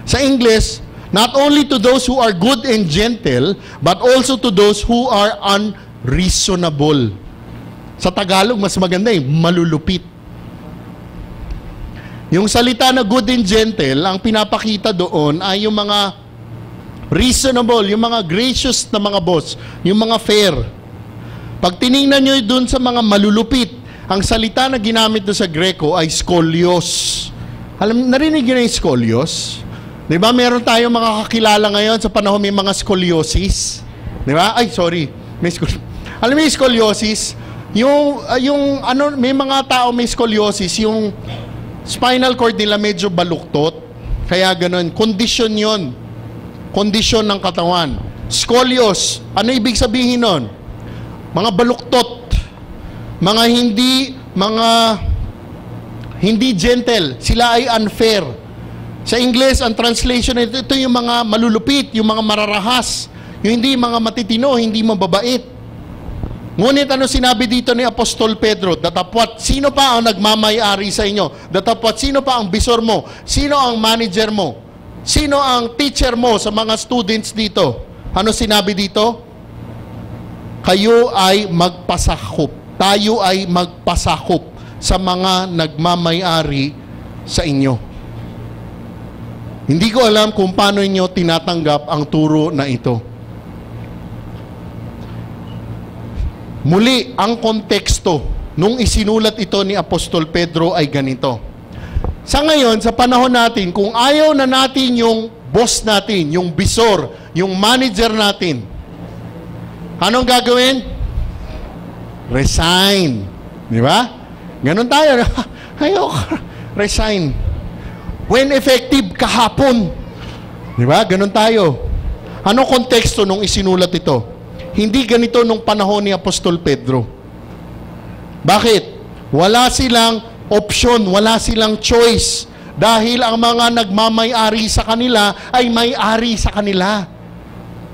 Sa English, not only to those who are good and gentle, but also to those who are unreasonable. Sa Tagalog, mas maganda malulupit. Yung salita na good and gentle, ang pinapakita doon ay yung mga reasonable, yung mga gracious na mga boss, yung mga fair. Pag tiningnan nyo doon sa mga malulupit, ang salita na ginamit doon sa Greco ay skolios. Narinig nyo na yung skolios? Di ba, meron tayong mga kakilala ngayon sa panahon may mga scoliosis. Di ba? Ay, sorry. Alam mo yung scoliosis? May mga tao may scoliosis, yung spinal cord nila medyo baluktot. Kaya ganun. Kondisyon yon. Kondisyon ng katawan. Scolios. Ano ibig sabihin nun? Mga baluktot. Mga hindi gentle. Sila ay unfair. Sa English, ang translation ito yung mga malulupit, yung mga mararahas, yung hindi mga matitino, hindi mababait. Ngunit ano sinabi dito ni Apostol Pedro? Datapwat, sino pa ang nagmamay-ari sa inyo? Datapwat, sino pa ang bisor mo? Sino ang manager mo? Sino ang teacher mo sa mga students dito? Ano sinabi dito? Kayo ay magpasakop. Tayo ay magpasakop sa mga nagmamay-ari sa inyo. Hindi ko alam kung paano inyo tinatanggap ang turo na ito. Muli, ang konteksto nung isinulat ito ni Apostol Pedro ay ganito. Sa ngayon, sa panahon natin, kung ayaw na natin yung boss natin, yung bisor, yung manager natin, anong gagawin? Resign. Di ba? Ganon tayo. Ayoko. Resign. When effective, kahapon. Di ba? Ganon tayo. Anong konteksto nung isinulat ito? Hindi ganito nung panahon ni Apostol Pedro. Bakit? Wala silang option, wala silang choice. Dahil ang mga nagmamay-ari sa kanila ay may-ari sa kanila.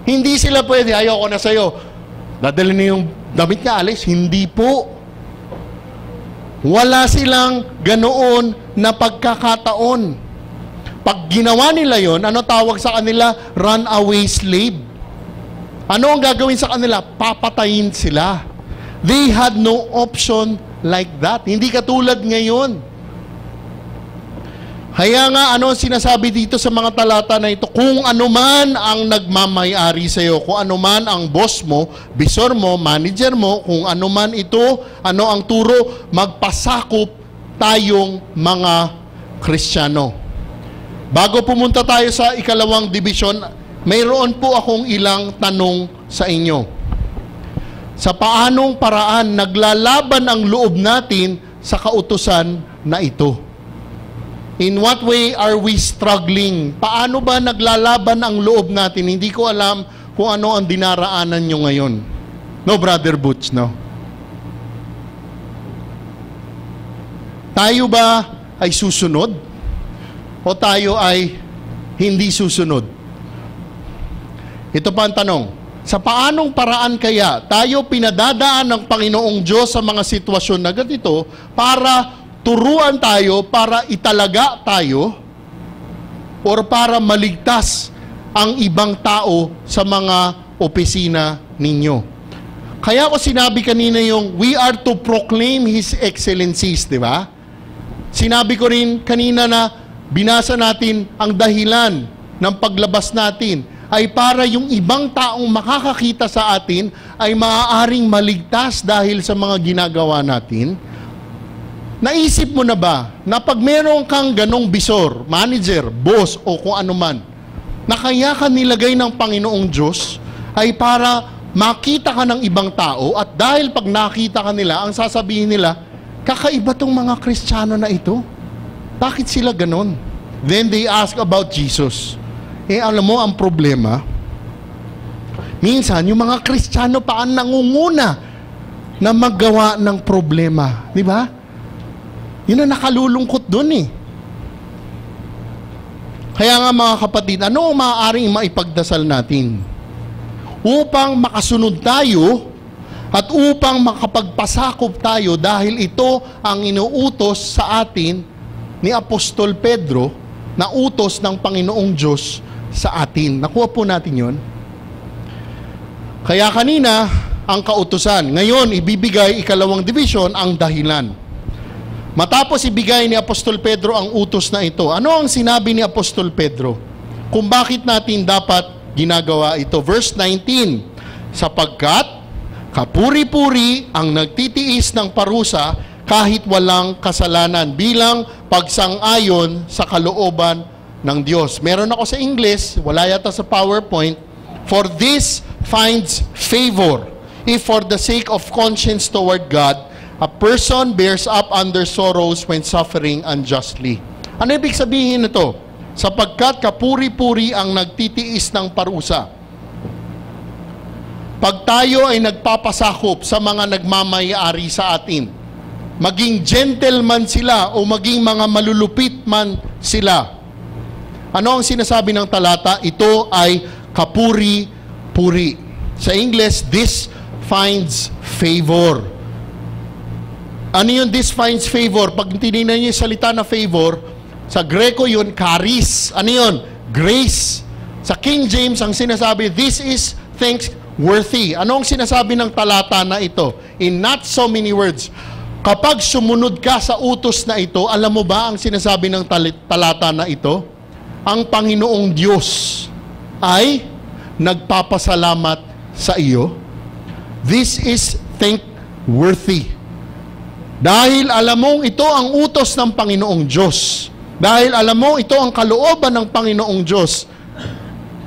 Hindi sila pwede, ayoko na sa'yo. Dadalhin niyo yung damit niya, alis. Hindi po. Wala silang ganoon na pagkakataon. Pag ginawa nila yon, ano tawag sa kanila? Runaway slave. Ano ang gagawin sa kanila? Papatayin sila. They had no option like that. Hindi katulad ngayon. Kaya nga, ano sinasabi dito sa mga talata na ito? Kung ano man ang nagmamay-ari sa iyo, kung ano man ang boss mo, bisor mo, manager mo, kung ano man ito, ano ang turo, magpasakop tayong mga Kristiyano. Bago pumunta tayo sa ikalawang dibisyon, mayroon po akong ilang tanong sa inyo. Sa paanong paraan naglalaban ang loob natin sa kautusan na ito? In what way are we struggling? Paano ba naglalaban ang loob natin? Hindi ko alam kung ano ang dinaraanan nyo ngayon. No, Brother Butch, no? Tayo ba ay susunod? O tayo ay hindi susunod? Ito pa ang tanong. Sa paanong paraan kaya tayo pinadadaan ng Panginoong Diyos sa mga sitwasyon na ganito para turuan tayo, para italaga tayo, or para maligtas ang ibang tao sa mga opisina ninyo? Kaya ko sinabi kanina yung we are to proclaim His excellencies, di ba? Sinabi ko rin kanina na binasa natin ang dahilan ng paglabas natin ay para yung ibang taong makakakita sa atin ay maaaring maligtas dahil sa mga ginagawa natin. Naisip mo na ba na pag meron kang ganong bisor, manager, boss o kung ano man, na kaya ka nilagay ng Panginoong Diyos ay para makita ka ng ibang tao at dahil pag nakita ka nila, ang sasabihin nila, kakaiba tong mga Kristiyano na ito. Bakit sila ganon? Then they ask about Jesus. Alam mo ang problema, minsan yung mga Kristiyano pa ang nangunguna na maggawa ng problema. Di ba? Yun ang nakalulungkot dun eh. Kaya nga mga kapatid, ano ang maaaring maipagdasal natin? Upang makasunod tayo at upang makapagpasakop tayo dahil ito ang inuutos sa atin ni Apostol Pedro na utos ng Panginoong Diyos sa atin. Nakuha po natin yun. Kaya kanina, ang kautusan. Ngayon, ibibigay ikalawang dibisyon ang dahilan. Matapos ibigay ni Apostol Pedro ang utos na ito, ano ang sinabi ni Apostol Pedro? Kung bakit natin dapat ginagawa ito. Verse 19, sapagkat kapuri-puri ang nagtitiis ng parusa kahit walang kasalanan bilang pagsang-ayon sa kalooban ng Diyos. Meron ako sa English, wala yata sa PowerPoint. For this finds favor, if for the sake of conscience toward God, a person bears up under sorrows when suffering unjustly. Ano ibig sabihin nito? Sapagkat kapuri-puri ang nagtitiis ng parusa. Pag tayo ay nagpapasakop sa mga nagmamayari sa atin, maging gentleman sila o maging mga malulupit man sila, ano ang sinasabi ng talata? Ito ay kapuri-puri. Sa English, this finds favor. Ano yung this finds favor? Pag tinignan niyo yung salita na favor, sa Greko yun, charis. Ano yun? Grace. Sa King James, ang sinasabi, this is thanksworthy. Ano ang sinasabi ng talata na ito? In not so many words. Kapag sumunod ka sa utos na ito, alam mo ba ang sinasabi ng talata na ito? Ang Panginoong Diyos ay nagpapasalamat sa iyo. This is thankworthy. Dahil alam mong ito ang utos ng Panginoong Diyos. Dahil alam mo ito ang kalooban ng Panginoong Diyos.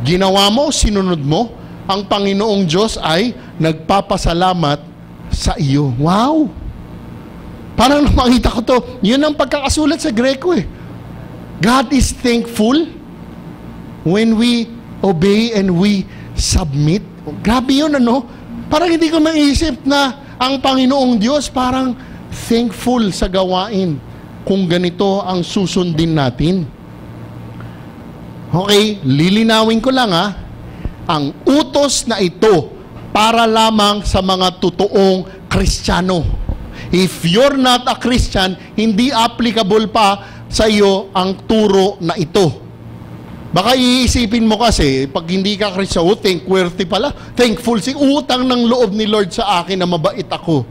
Ginawa mo, sinunod mo, ang Panginoong Diyos ay nagpapasalamat sa iyo. Wow! Parang makita ko to. Yun ang pagkakasulat sa Greko eh. God is thankful when we obey and we submit. Grabe yun ano. Parang hindi ko maisip na ang Panginoong Diyos parang thankful sa gawain kung ganito ang susundin natin. Okay, lilinawin ko lang ha. Ang utos na ito para lamang sa mga totoong Kristiyano. If you're not a Christian, hindi applicable pa sa iyo ang turo na ito. Baka iisipin mo kasi, pag hindi ka Kristiyano, thankworthy pala. Thankful, utang ng loob ni Lord sa akin na mabait ako.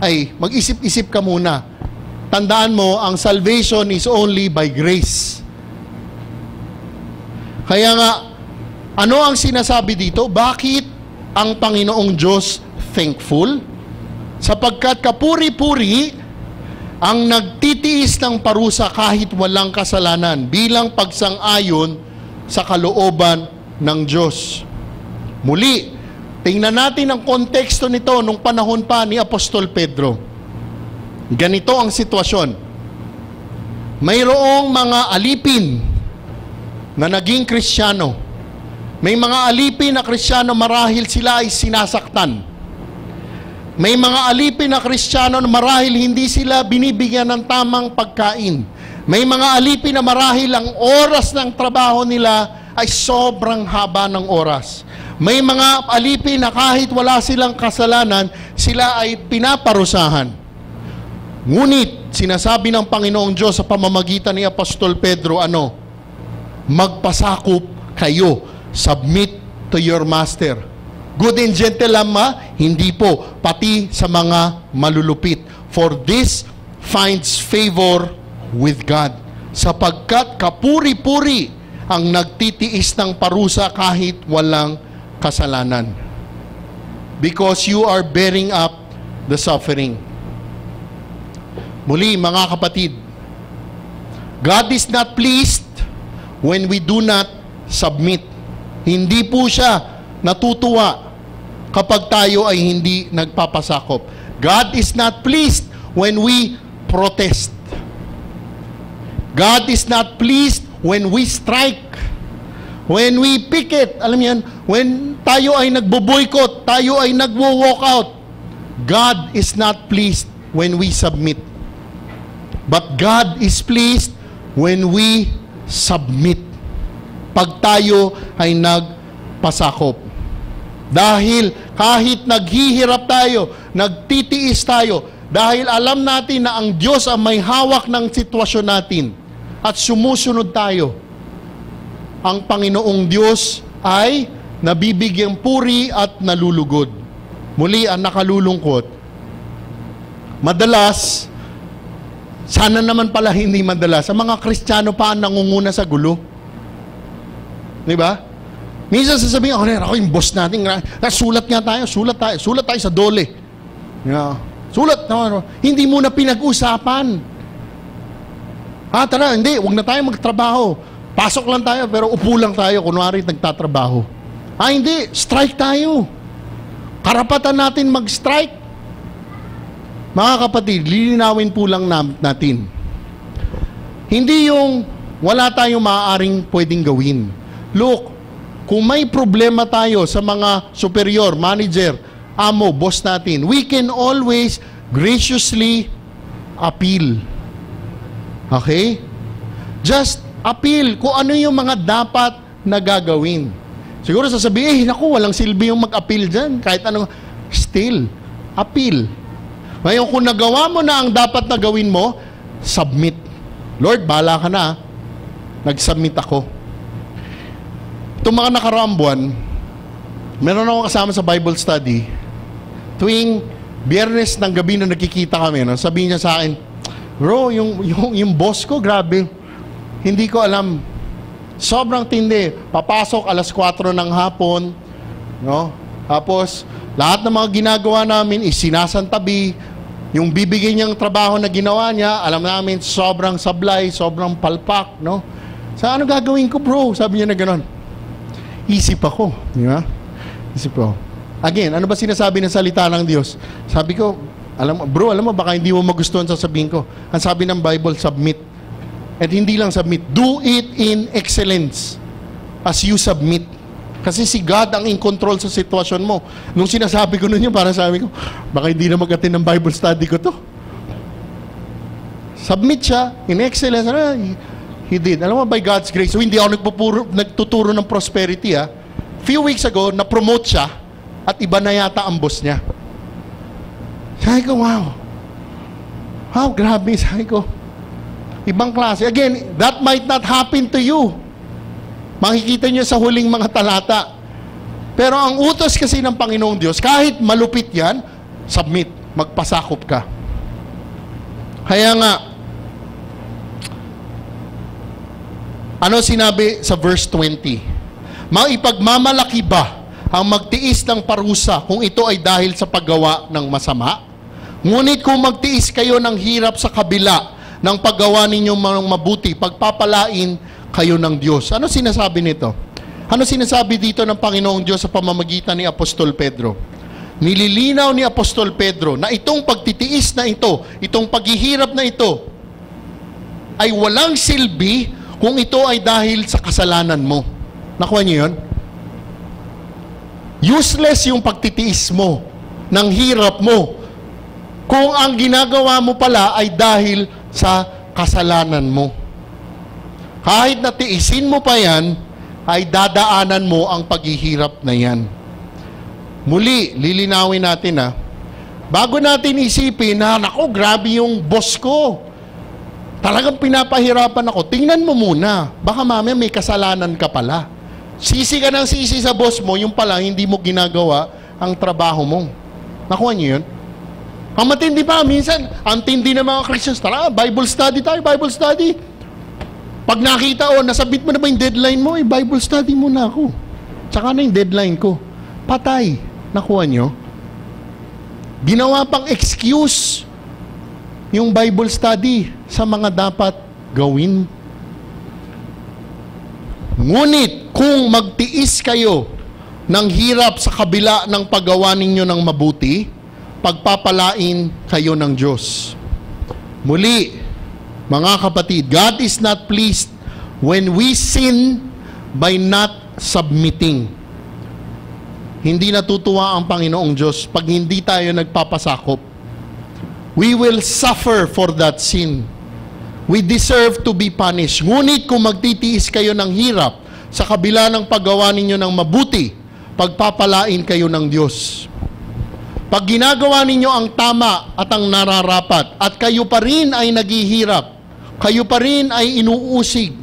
ay mag-isip-isip ka muna. Tandaan mo, ang salvation is only by grace. Kaya nga, ano ang sinasabi dito? Bakit ang Panginoong Diyos thankful? Sapagkat kapuri-puri ang nagtitiis ng parusa kahit walang kasalanan bilang pagsang-ayon sa kalooban ng Diyos. Muli, tingnan natin ang konteksto nito nung panahon pa ni Apostol Pedro. Ganito ang sitwasyon. Mayroong mga alipin na naging Kristiyano. May mga alipin na Kristiyano marahil sila ay sinasaktan. May mga alipin na Kristiyano na marahil hindi sila binibigyan ng tamang pagkain. May mga alipin na marahil ang oras ng trabaho nila ay sobrang haba ng oras. May mga alipin na kahit wala silang kasalanan, sila ay pinaparusahan. Ngunit, sinasabi ng Panginoong Diyos sa pamamagitan ni Apostol Pedro, magpasakop kayo, submit to your master. Good and gentle hindi po, pati sa mga malulupit. For this finds favor with God. Sapagkat kapuri-puri ang nagtitiis ng parusa kahit walang kasalanan. Because you are bearing up the suffering. Muli, mga kapatid, God is not pleased when we do not submit. Hindi po siya natutuwa kapag tayo ay hindi nagpapasakop. God is not pleased when we protest. God is not pleased when we strike. When we picket, alam yan, when tayo ay nagbo-boycott, tayo ay nagwo-walk out, God is not pleased when we submit. But God is pleased when we submit. Pag tayo ay nagpasakop. Dahil kahit naghihirap tayo, nagtitiis tayo, dahil alam natin na ang Diyos ang may hawak ng sitwasyon natin at sumusunod tayo, ang Panginoong Diyos ay nabibigyang puri at nalulugod. Muli, ang nakalulungkot, madalas, sana naman pala hindi madalas, ang mga Kristiyano pa ang nangunguna sa gulo. Di ba? Minsan sasabihin, ako yung boss natin, sulat nga tayo, sulat tayo sa dole. Yeah. Sulat, hindi muna pinag-usapan. Tara, hindi, wag na tayo magtrabaho. Pasok lang tayo, pero upo lang tayo, kunwari nagtatrabaho. Hindi, strike tayo. Karapatan natin mag-strike. Mga kapatid, lilinawin po lang natin. Hindi yung wala tayong maaaring pwedeng gawin. Look, kung may problema tayo sa mga superior, manager, amo, boss natin, we can always graciously appeal. Okay? Just appeal kung ano yung mga dapat na gagawin. Siguro sasabihin, naku, walang silbi yung mag-appeal dyan. Kahit anong, still, appeal. Ngayon, kung nagawa mo na ang dapat na gawin mo, submit. Lord, bahala ka na. Nag-submit ako. Itong mga nakaraang buwan, meron ako kasama sa Bible study. Tuwing Biyernes ng gabi na nakikita kami, sabihin niya sa akin, bro, yung boss ko, grabe. Hindi ko alam. Sobrang tindi. Papasok 4:00 ng hapon. Tapos, lahat ng mga ginagawa namin is sinasantabi. Yung bibigay niyang trabaho na ginawa niya, alam namin, sobrang sablay, sobrang palpak. Sa ano gagawin ko, bro? Sabi niya na gano'n. Isip ako. Di ba? Isip ko. Again, ano ba sinasabi ng salita ng Diyos? Sabi ko, alam mo, baka hindi mo magustuhan sasabihin ko. Ang sabi ng Bible, submit. At hindi lang submit, do it in excellence as you submit. Kasi si God ang in control sa sitwasyon mo. Nung sinasabi ko nun yun, parang sabi ko, baka hindi na mag-attend ng Bible study ko to. Submit siya in excellence. He did. Alam mo, by God's grace, so hindi ako nagtuturo ng prosperity. Few weeks ago, na-promote siya at iba na yata ang boss niya. Sabi ko, wow. Wow, grabe. Sabi ko, ibang klase. Again, that might not happen to you. Makikita niyo sa huling mga talata. Pero ang utos kasi ng Panginoong Diyos, kahit malupit yan, submit. magpasakop ka. Kaya nga, ano sinabi sa verse 20? Maipagmamalaki ba ang magtiis ng parusa kung ito ay dahil sa paggawa ng masama? Ngunit kung magtiis kayo ng hirap sa kabila ng paggawa ninyong mabuti, pagpapalain kayo ng Diyos. Ano sinasabi nito? Ano sinasabi dito ng Panginoong Diyos sa pamamagitan ni Apostol Pedro? Nililinaw ni Apostol Pedro na itong pagtitiis na ito, itong paghihirap na ito, ay walang silbi kung ito ay dahil sa kasalanan mo. Nakuha niyo yun? Useless yung pagtitiis mo, ng hirap mo, kung ang ginagawa mo pala ay dahil sa kasalanan mo. Kahit na tiisin mo pa yan, ay dadaanan mo ang paghihirap na yan. Muli, lilinawin natin bago natin isipin na, naku, grabe yung boss ko. Talagang pinapahirapan ako. Tingnan mo muna. Baka mamaya may kasalanan ka pala. Sisi ka ng sisi sa boss mo, yung pala hindi mo ginagawa ang trabaho mo. Nakuha niyo yun? Ang matindi pa, minsan, ang tindi ng mga Christians, tara, Bible study tayo, Bible study. Pag nakita, nasabit mo na ba yung deadline mo, Bible study muna ako. Tsaka na yung deadline ko. Patay. Nakuha niyo? Ginawa pang excuse yung Bible study sa mga dapat gawin. Ngunit kung magtiis kayo ng hirap sa kabila ng paggawa ninyo ng mabuti, pagpapalain kayo ng Diyos. Muli, mga kapatid, God is not pleased when we sin by not submitting. Hindi natutuwa ang Panginoong Diyos pag hindi tayo nagpapasakop. We will suffer for that sin. We deserve to be punished. Ngunit kung magtitiis kayo ng hirap sa kabila ng paggawa ninyo ng mabuti, pagpapalain kayo ng Diyos. Pag ginagawa ninyo ang tama at ang nararapat, at kayo pa rin ay naghihirap, kayo pa rin ay inuusig.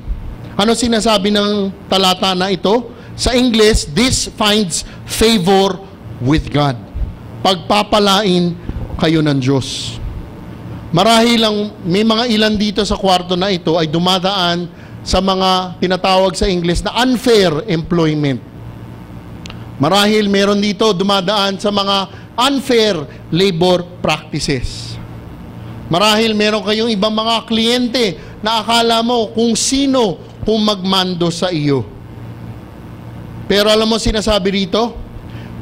Ano sinasabi ng talata na ito? Sa English, this finds favor with God. Pagpapalain kayo ng Diyos. Marahil lang may mga ilan dito sa kwarto na ito ay dumadaan sa mga tinatawag sa English na unfair employment. Marahil meron dito dumadaan sa mga unfair labor practices. Marahil meron kayong ibang mga kliyente na akala mo kung sino kung magmando sa iyo. Pero alam mo sinasabi rito?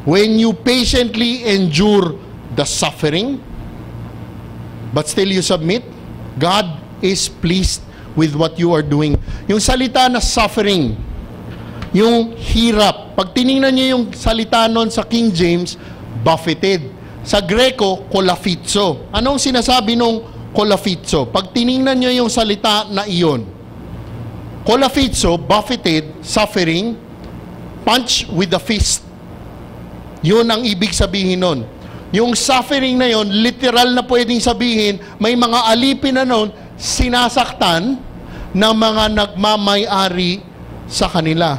When you patiently endure the suffering, but still you submit, God is pleased with what you are doing. Yung salita na suffering, yung hirap, pag tinignan niyo yung salita nun sa King James, buffeted. Sa Greco, kolafitso. Anong sinasabi nung kolafitso? Pag tinignan niyo yung salita na iyon, kolafitso, buffeted, suffering, punch with the fist. Yun ang ibig sabihin nun. Yung suffering na yon, literal na pwedeng sabihin, may mga alipin na nun, sinasaktan ng mga nagmamay-ari sa kanila.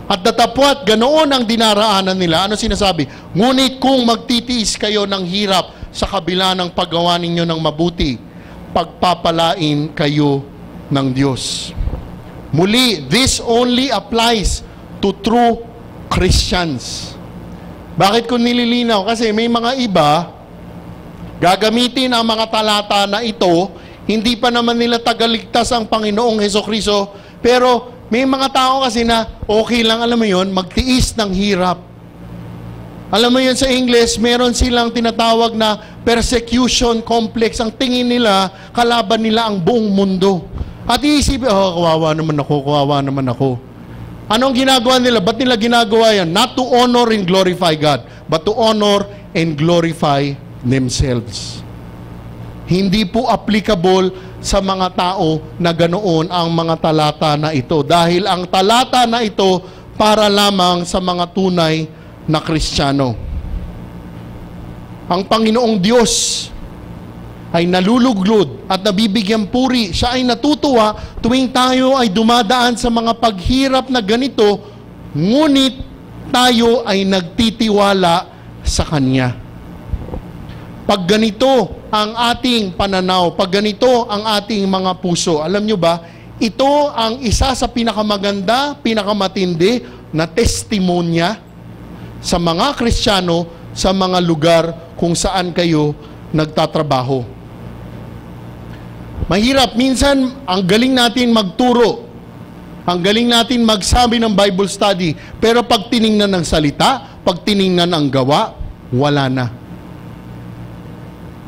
At datapwat, ganoon ang dinaraanan nila. Ano sinasabi? Ngunit kung magtitiis kayo ng hirap sa kabila ng paggawa ninyo ng mabuti, pagpapalain kayo ng Diyos. Muli, this only applies to true Christians. Bakit ko nililinaw? Kasi may mga iba, gagamitin ang mga talata na ito, hindi pa naman nila tagaligtas ang Panginoong Hesukristo, pero may mga tao kasi na okay lang, alam mo yun, magtiis ng hirap. Alam mo yun sa English, meron silang tinatawag na persecution complex. Ang tingin nila, kalaban nila ang buong mundo. At iisipin, kawawa naman ako. Anong ginagawa nila? Ba't nila ginagawa yan? Not to honor and glorify God, but to honor and glorify themselves. Hindi po applicable sa mga tao na ganoon ang mga talata na ito. Dahil ang talata na ito para lamang sa mga tunay na Kristiyano. Ang Panginoong Diyos ay naluluglod at nabibigyan puri. Siya ay natutuwa tuwing tayo ay dumadaan sa mga paghirap na ganito, ngunit tayo ay nagtitiwala sa Kanya. pag ganito ang ating pananaw, pag ganito ang ating mga puso, alam nyo ba, ito ang isa sa pinakamaganda, pinakamatindi na testimonya sa mga Kristiyano sa mga lugar kung saan kayo nagtatrabaho. Mahirap. Minsan, ang galing natin magturo. Ang galing natin magsabi ng Bible study. Pero pag tiningnan ng salita, pag tiningnan ng gawa, wala na.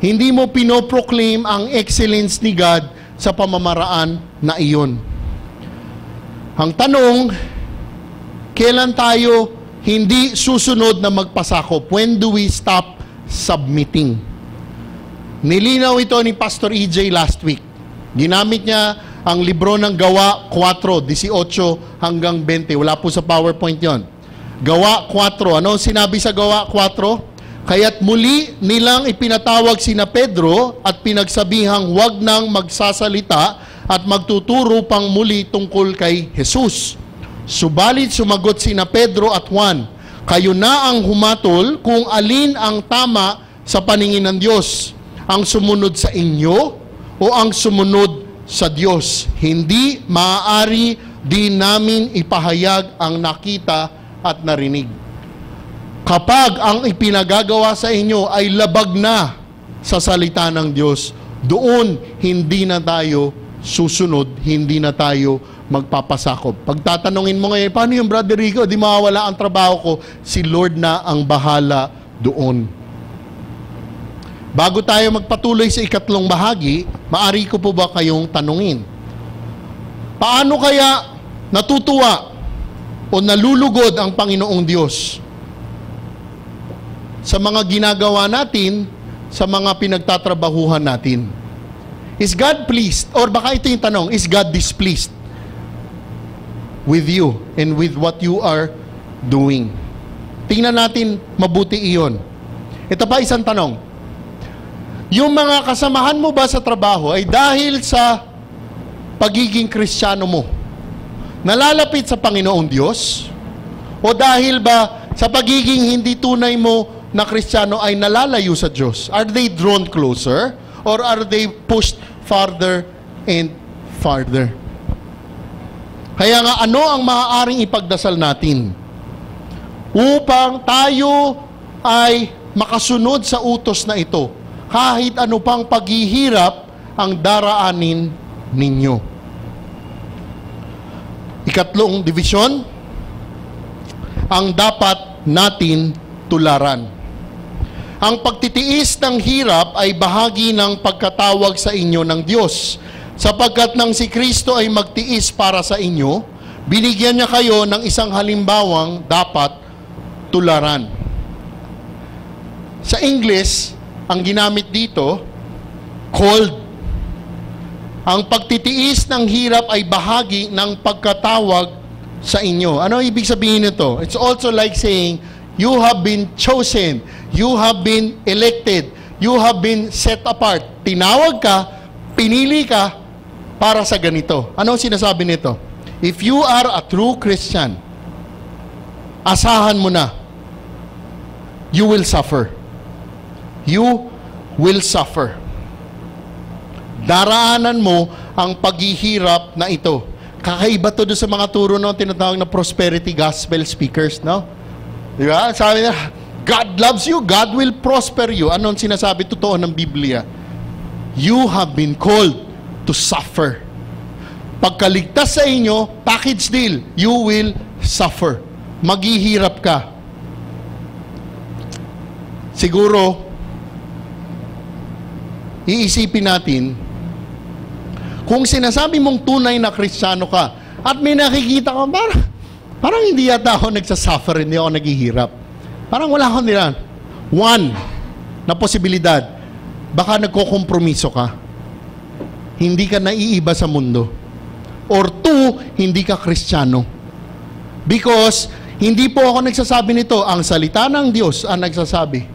Hindi mo pinoproclaim ang excellence ni God sa pamamaraan na iyon. Ang tanong, kailan tayo hindi susunod na magpasakop? When do we stop submitting? Nilinaw ito ni Pastor EJ last week. Ginamit niya ang libro ng Gawa 4, 18 hanggang 20. Wala po sa PowerPoint yon. Gawa 4. Ano sinabi sa Gawa 4? Kaya't muli nilang ipinatawag sina Pedro at pinagsabihang huwag nang magsasalita at magtuturo pang muli tungkol kay Jesus. Subalit sumagot sina Pedro at Juan, kayo na ang humatol kung alin ang tama sa paningin ng Diyos, ang sumunod sa inyo o ang sumunod sa Diyos. Hindi maaari din namin ipahayag ang nakita at narinig. Kapag ang ipinagagawa sa inyo ay labag na sa salita ng Diyos, doon hindi na tayo susunod, hindi na tayo magpapasakop. Pagtatanungin mo ngayon, paano yung Brother Rico? Di mawawala ang trabaho ko. Si Lord na ang bahala doon. Bago tayo magpatuloy sa ikatlong bahagi, maari ko po ba kayong tanungin? Paano kaya natutuwa o nalulugod ang Panginoong Diyos sa mga ginagawa natin, sa mga pinagtatrabahuhan natin? Is God pleased? Or baka ito yung tanong, is God displeased with you and with what you are doing? Tingnan natin mabuti iyon. Ito pa isang tanong. Yung mga kasamahan mo ba sa trabaho ay dahil sa pagiging Kristiyano mo, nalalapit sa Panginoong Diyos? O dahil ba sa pagiging hindi tunay mo na Kristiyano ay nalalayo sa Diyos? Are they drawn closer? Or are they pushed farther and farther? Kaya nga, ano ang maaaring ipagdasal natin upang tayo ay makasunod sa utos na ito? Kahit ano pang paghihirap ang daraanin ninyo. Ikatlong division, ang dapat natin tularan. Ang pagtitiis ng hirap ay bahagi ng pagkatawag sa inyo ng Diyos. Sapagkat nang si Kristo ay magtiis para sa inyo, binigyan niya kayo ng isang halimbawang dapat tularan. Sa English, ang ginamit dito, called. Ang pagtitiis ng hirap ay bahagi ng pagkatawag sa inyo. Ano ibig sabihin nito? It's also like saying, you have been chosen, you have been elected, you have been set apart. Tinawag ka, pinili ka para sa ganito. Ano sinasabi nito? If you are a true Christian, asahan mo na, you will suffer. You will suffer. Daraanan mo ang paghihirap na ito. Kakaiba to doon sa mga turo no, tinatawag na prosperity gospel speakers, no? Di ba? Sabi na, God loves you, God will prosper you. Anong sinasabi totoo ng Biblia? You have been called to suffer. Pagkaligtas sa inyo, package deal, you will suffer. Maghihirap ka. Siguro, iisipin natin, kung sinasabi mong tunay na Kristiyano ka, at may nakikita ka, parang hindi yata ako nagsasuffer, hindi ako naghihirap. Parang wala akong nila. One, na posibilidad, baka nagkokompromiso ka. Hindi ka naiiba sa mundo. Or two, hindi ka Kristiyano. Because, hindi po ako nagsasabi nito, ang salita ng Diyos ang nagsasabi.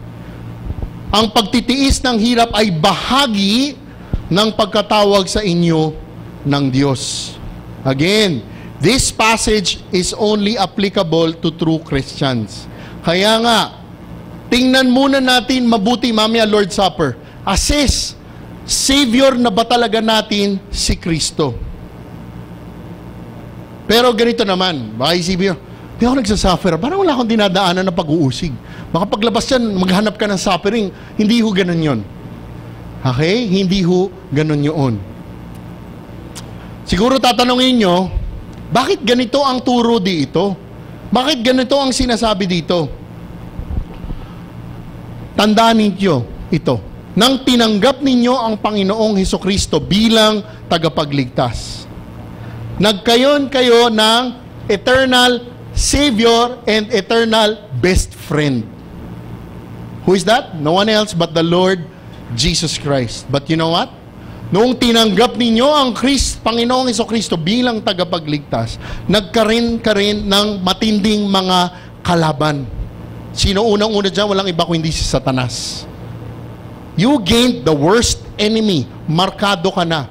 Ang pagtitiis ng hirap ay bahagi ng pagkatawag sa inyo ng Diyos. Again, this passage is only applicable to true Christians. Kaya nga, tingnan muna natin mabuti mamaya Lord's Supper. Assess, Savior na ba talaga natin si Kristo? Pero ganito naman, baka isipin nyo, di ako nagsasuffer, parang wala akong dinadaanan na pag-uusig. Baka paglabas yan, maghanap ka ng suffering. Hindi ho ganun yun. Okay? Hindi ho ganun yun. Siguro tatanungin nyo, bakit ganito ang turo dito? Bakit ganito ang sinasabi dito? Tandaan ninyo ito. Nang tinanggap ninyo ang Panginoong Hesukristo bilang tagapagligtas, nagkayon kayo ng eternal Savior and eternal best friend. Who is that? No one else but the Lord Jesus Christ. But you know what? Noong tinanggap ninyo ang Panginoong Hesukristo bilang tagapagligtas, nagkaroon ka rin ng matinding mga kalaban. Sino unang-una dyan? Walang iba kundi si Satanas. You gained the worst enemy. Markado ka na.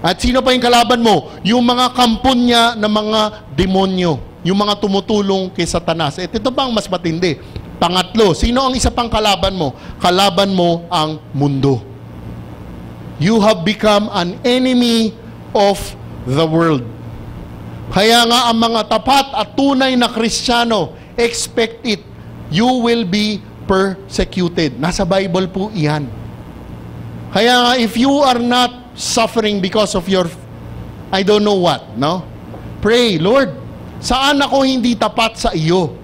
At sino pa yung kalaban mo? Yung mga kampon niya na mga demonyo. Yung mga tumutulong kay Satanas. Ito ba ang mas matindi? Pangatlo, sino ang isa pang kalaban mo? Kalaban mo ang mundo. You have become an enemy of the world. Kaya nga ang mga tapat at tunay na Kristiyano, expect it. You will be persecuted. Nasa Bible po iyan. Kaya nga, if you are not suffering because of your, I don't know what, no? Pray, Lord, saan ako hindi tapat sa iyo?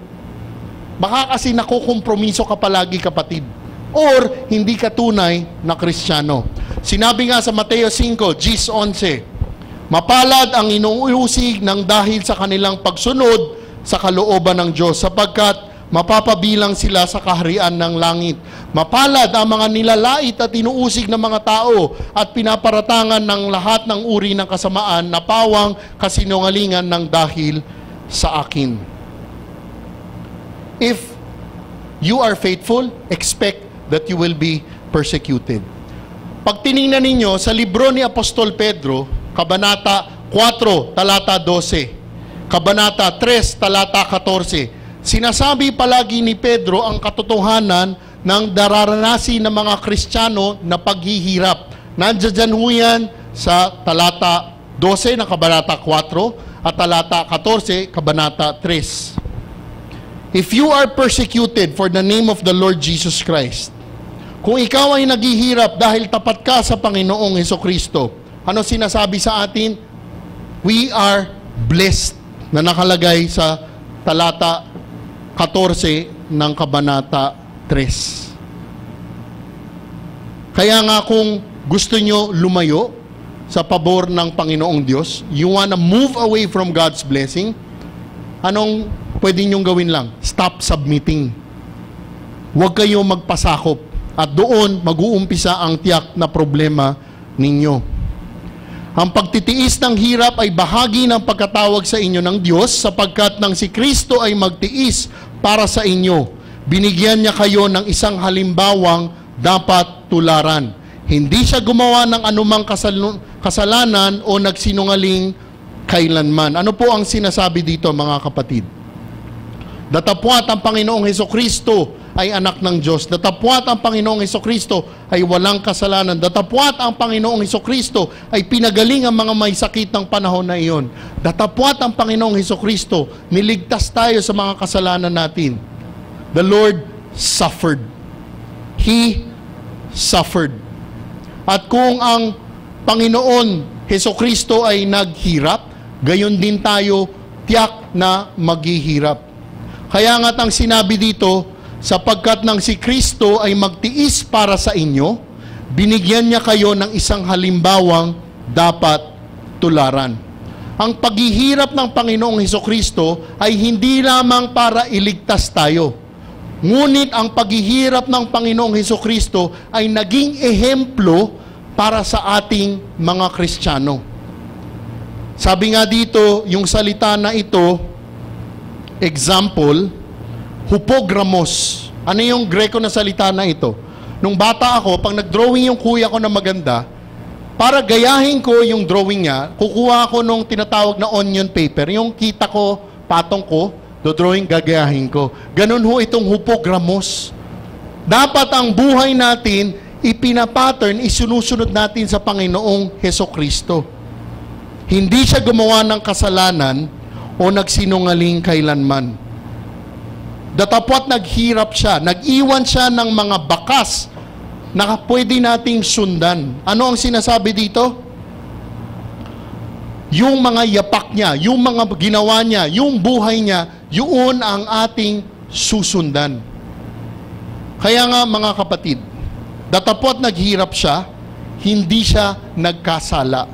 Baka kasi nakukompromiso ka palagi, kapatid. Or, hindi ka tunay na Kristiyano. Sinabi nga sa Mateo 5:11, mapalad ang inuusig ng dahil sa kanilang pagsunod sa kalooban ng Diyos, sapagkat mapapabilang sila sa kaharian ng langit. Mapalad ang mga nilalait at inuusig ng mga tao at pinaparatangan ng lahat ng uri ng kasamaan na pawang kasinungalingan ng dahil sa akin. If you are faithful, expect that you will be persecuted. Pag tinignan ninyo sa libro ni Apostol Pedro, Kabanata 4, talata 12, Kabanata 3, talata 14, sinasabi palagi ni Pedro ang katotohanan ng dararanasin ng mga Kristiyano na paghihirap. Nandiyan ho yan sa talata 12 ng Kabanata 4 at talata 14, Kabanata 3. If you are persecuted for the name of the Lord Jesus Christ, kung ikaw ay naghihirap dahil tapat ka sa Panginoong Hesukristo, ano sinasabi sa atin? We are blessed, na nakalagay sa talata 14 ng Kabanata 3. Kaya nga kung gusto nyo lumayo sa pabor ng Panginoong Diyos, you wanna move away from God's blessing, anong pwede nyong gawin lang? Stop submitting. Huwag kayo magpasakop. At doon mag-uumpisa ang tiyak na problema ninyo. Ang pagtitiis ng hirap ay bahagi ng pagkatawag sa inyo ng Diyos, sapagkat nang si Kristo ay magtiis para sa inyo, binigyan niya kayo ng isang halimbawang dapat tularan. Hindi siya gumawa ng anumang kasalanan o nagsinungaling kailanman. Ano po ang sinasabi dito, mga kapatid? Datapwat ang Panginoong Hesukristo ay anak ng Diyos. Datapwat ang Panginoong Hesukristo ay walang kasalanan. Datapwat ang Panginoong Hesukristo ay pinagaling ang mga may sakit ng panahon na iyon. Datapwat ang Panginoong Hesukristo, niligtas tayo sa mga kasalanan natin. The Lord suffered. He suffered. At kung ang Panginoon Hesukristo ay naghirap, gayon din tayo tiyak na maghihirap. Kaya nga't ang sinabi dito, sapagkat nang si Kristo ay magtiis para sa inyo, binigyan niya kayo ng isang halimbawang dapat tularan. Ang paghihirap ng Panginoong Hesukristo ay hindi lamang para iligtas tayo. Ngunit ang paghihirap ng Panginoong Hesukristo ay naging ehemplo para sa ating mga Kristiyano. Sabi nga dito, yung salita na ito, example, hupogramos. Ano yung Greko na salita na ito? Nung bata ako, pag nag-drawing yung kuya ko na maganda, para gayahin ko yung drawing niya, kukuha ako nung tinatawag na onion paper. Yung kita ko, patong ko, dodrawing, gagayahin ko. Ganun ho itong hupogramos. Dapat ang buhay natin, ipinapattern, isinusunod natin sa Panginoong Hesukristo. Hindi siya gumawa ng kasalanan o nagsinungaling kailanman. Datapwat naghirap siya, nag-iwan siya ng mga bakas na pwede nating sundan. Ano ang sinasabi dito? Yung mga yapak niya, yung mga ginawa niya, yung buhay niya, yun ang ating susundan. Kaya nga mga kapatid, datapwat naghirap siya, hindi siya nagkasala.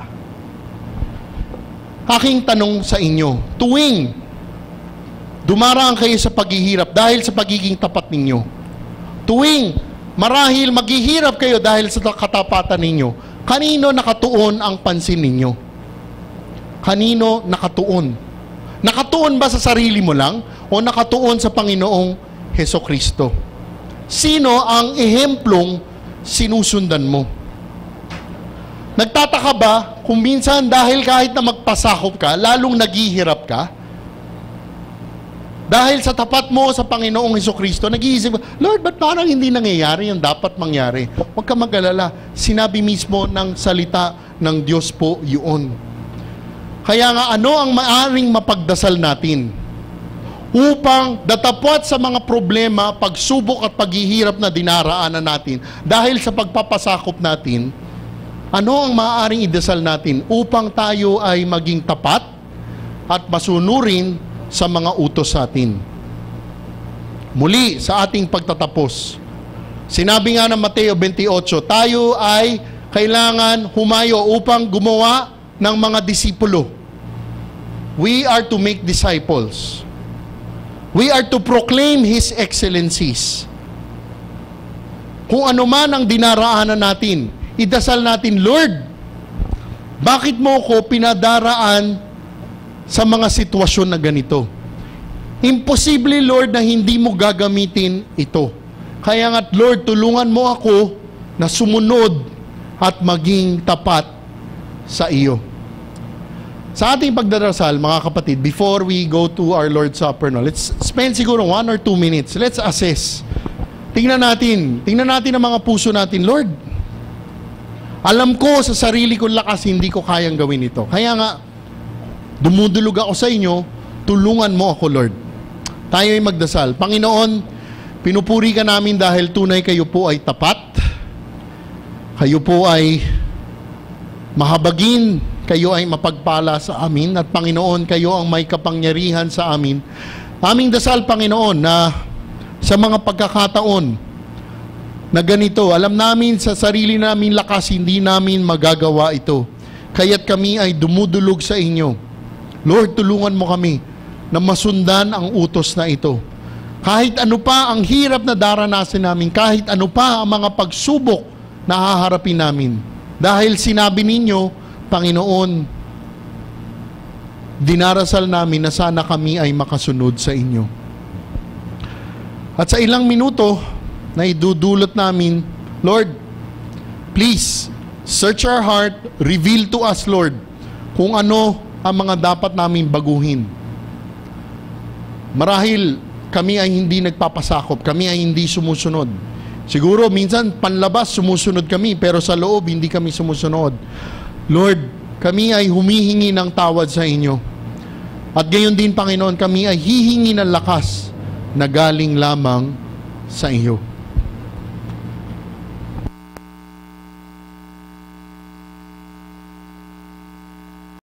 Aking tanong sa inyo, tuwing dumaraan kayo sa paghihirap dahil sa pagiging tapat ninyo, tuwing marahil maghihirap kayo dahil sa katapatan ninyo, kanino nakatuon ang pansin ninyo? Kanino nakatuon? Nakatuon ba sa sarili mo lang o nakatuon sa Panginoong Hesukristo? Sino ang ehemplong sinusundan mo? Nagtataka ba kung minsan dahil kahit na magpasakop ka, lalong naghihirap ka? Dahil sa tapat mo sa Panginoong Hesukristo, nag-iisip, Lord, ba't parang hindi nangyayari yung dapat mangyari? Huwag ka mag-alala. Sinabi mismo ng salita ng Diyos po yun. Kaya nga, ano ang maaring mapagdasal natin? Upang datapwat sa mga problema, pagsubok at paghihirap na dinaraanan natin, dahil sa pagpapasakop natin, ano ang maaaring idasal natin upang tayo ay maging tapat at masunurin sa mga utos sa atin? Muli, sa ating pagtatapos, sinabi nga ng Mateo 28, tayo ay kailangan humayo upang gumawa ng mga disipulo. We are to make disciples. We are to proclaim His excellencies. Kung ano man ang dinaraanan natin, idasal natin, Lord, bakit mo ko pinadaraan sa mga sitwasyon na ganito? Imposible, Lord, na hindi mo gagamitin ito. Kaya nga't, Lord, tulungan mo ako na sumunod at maging tapat sa iyo. Sa ating pagdarasal, mga kapatid, before we go to our Lord's Supper, no, let's spend siguro 1 or 2 minutes. Let's assess. Tingnan natin ang mga puso natin. Lord, alam ko sa sarili kong lakas, hindi ko kayang gawin ito. Kaya nga, dumudulog ako sa inyo, tulungan mo ako, Lord. Tayo ay magdasal. Panginoon, pinupuri ka namin dahil tunay kayo po ay tapat. Kayo po ay mahabagin. Kayo ay mapagpala sa amin. At Panginoon, kayo ang may kapangyarihan sa amin. Aming dasal, Panginoon, na sa mga pagkakataon na ganito, alam namin sa sarili namin lakas, hindi namin magagawa ito. Kaya't kami ay dumudulog sa inyo. Lord, tulungan mo kami na masundan ang utos na ito. Kahit ano pa ang hirap na daranasin namin, kahit ano pa ang mga pagsubok na haharapin namin. Dahil sinabi ninyo, Panginoon, dinarasal namin na sana kami ay makasunod sa inyo. At sa ilang minuto na idudulot namin, Lord, please, search our heart, reveal to us, Lord, kung ano ang mga dapat namin baguhin. Marahil kami ay hindi nagpapasakop, kami ay hindi sumusunod. Siguro minsan panlabas sumusunod kami, pero sa loob hindi kami sumusunod. Lord, kami ay humihingi ng tawad sa inyo. At gayon din, Panginoon, kami ay hihingi ng lakas na galing lamang sa iyo.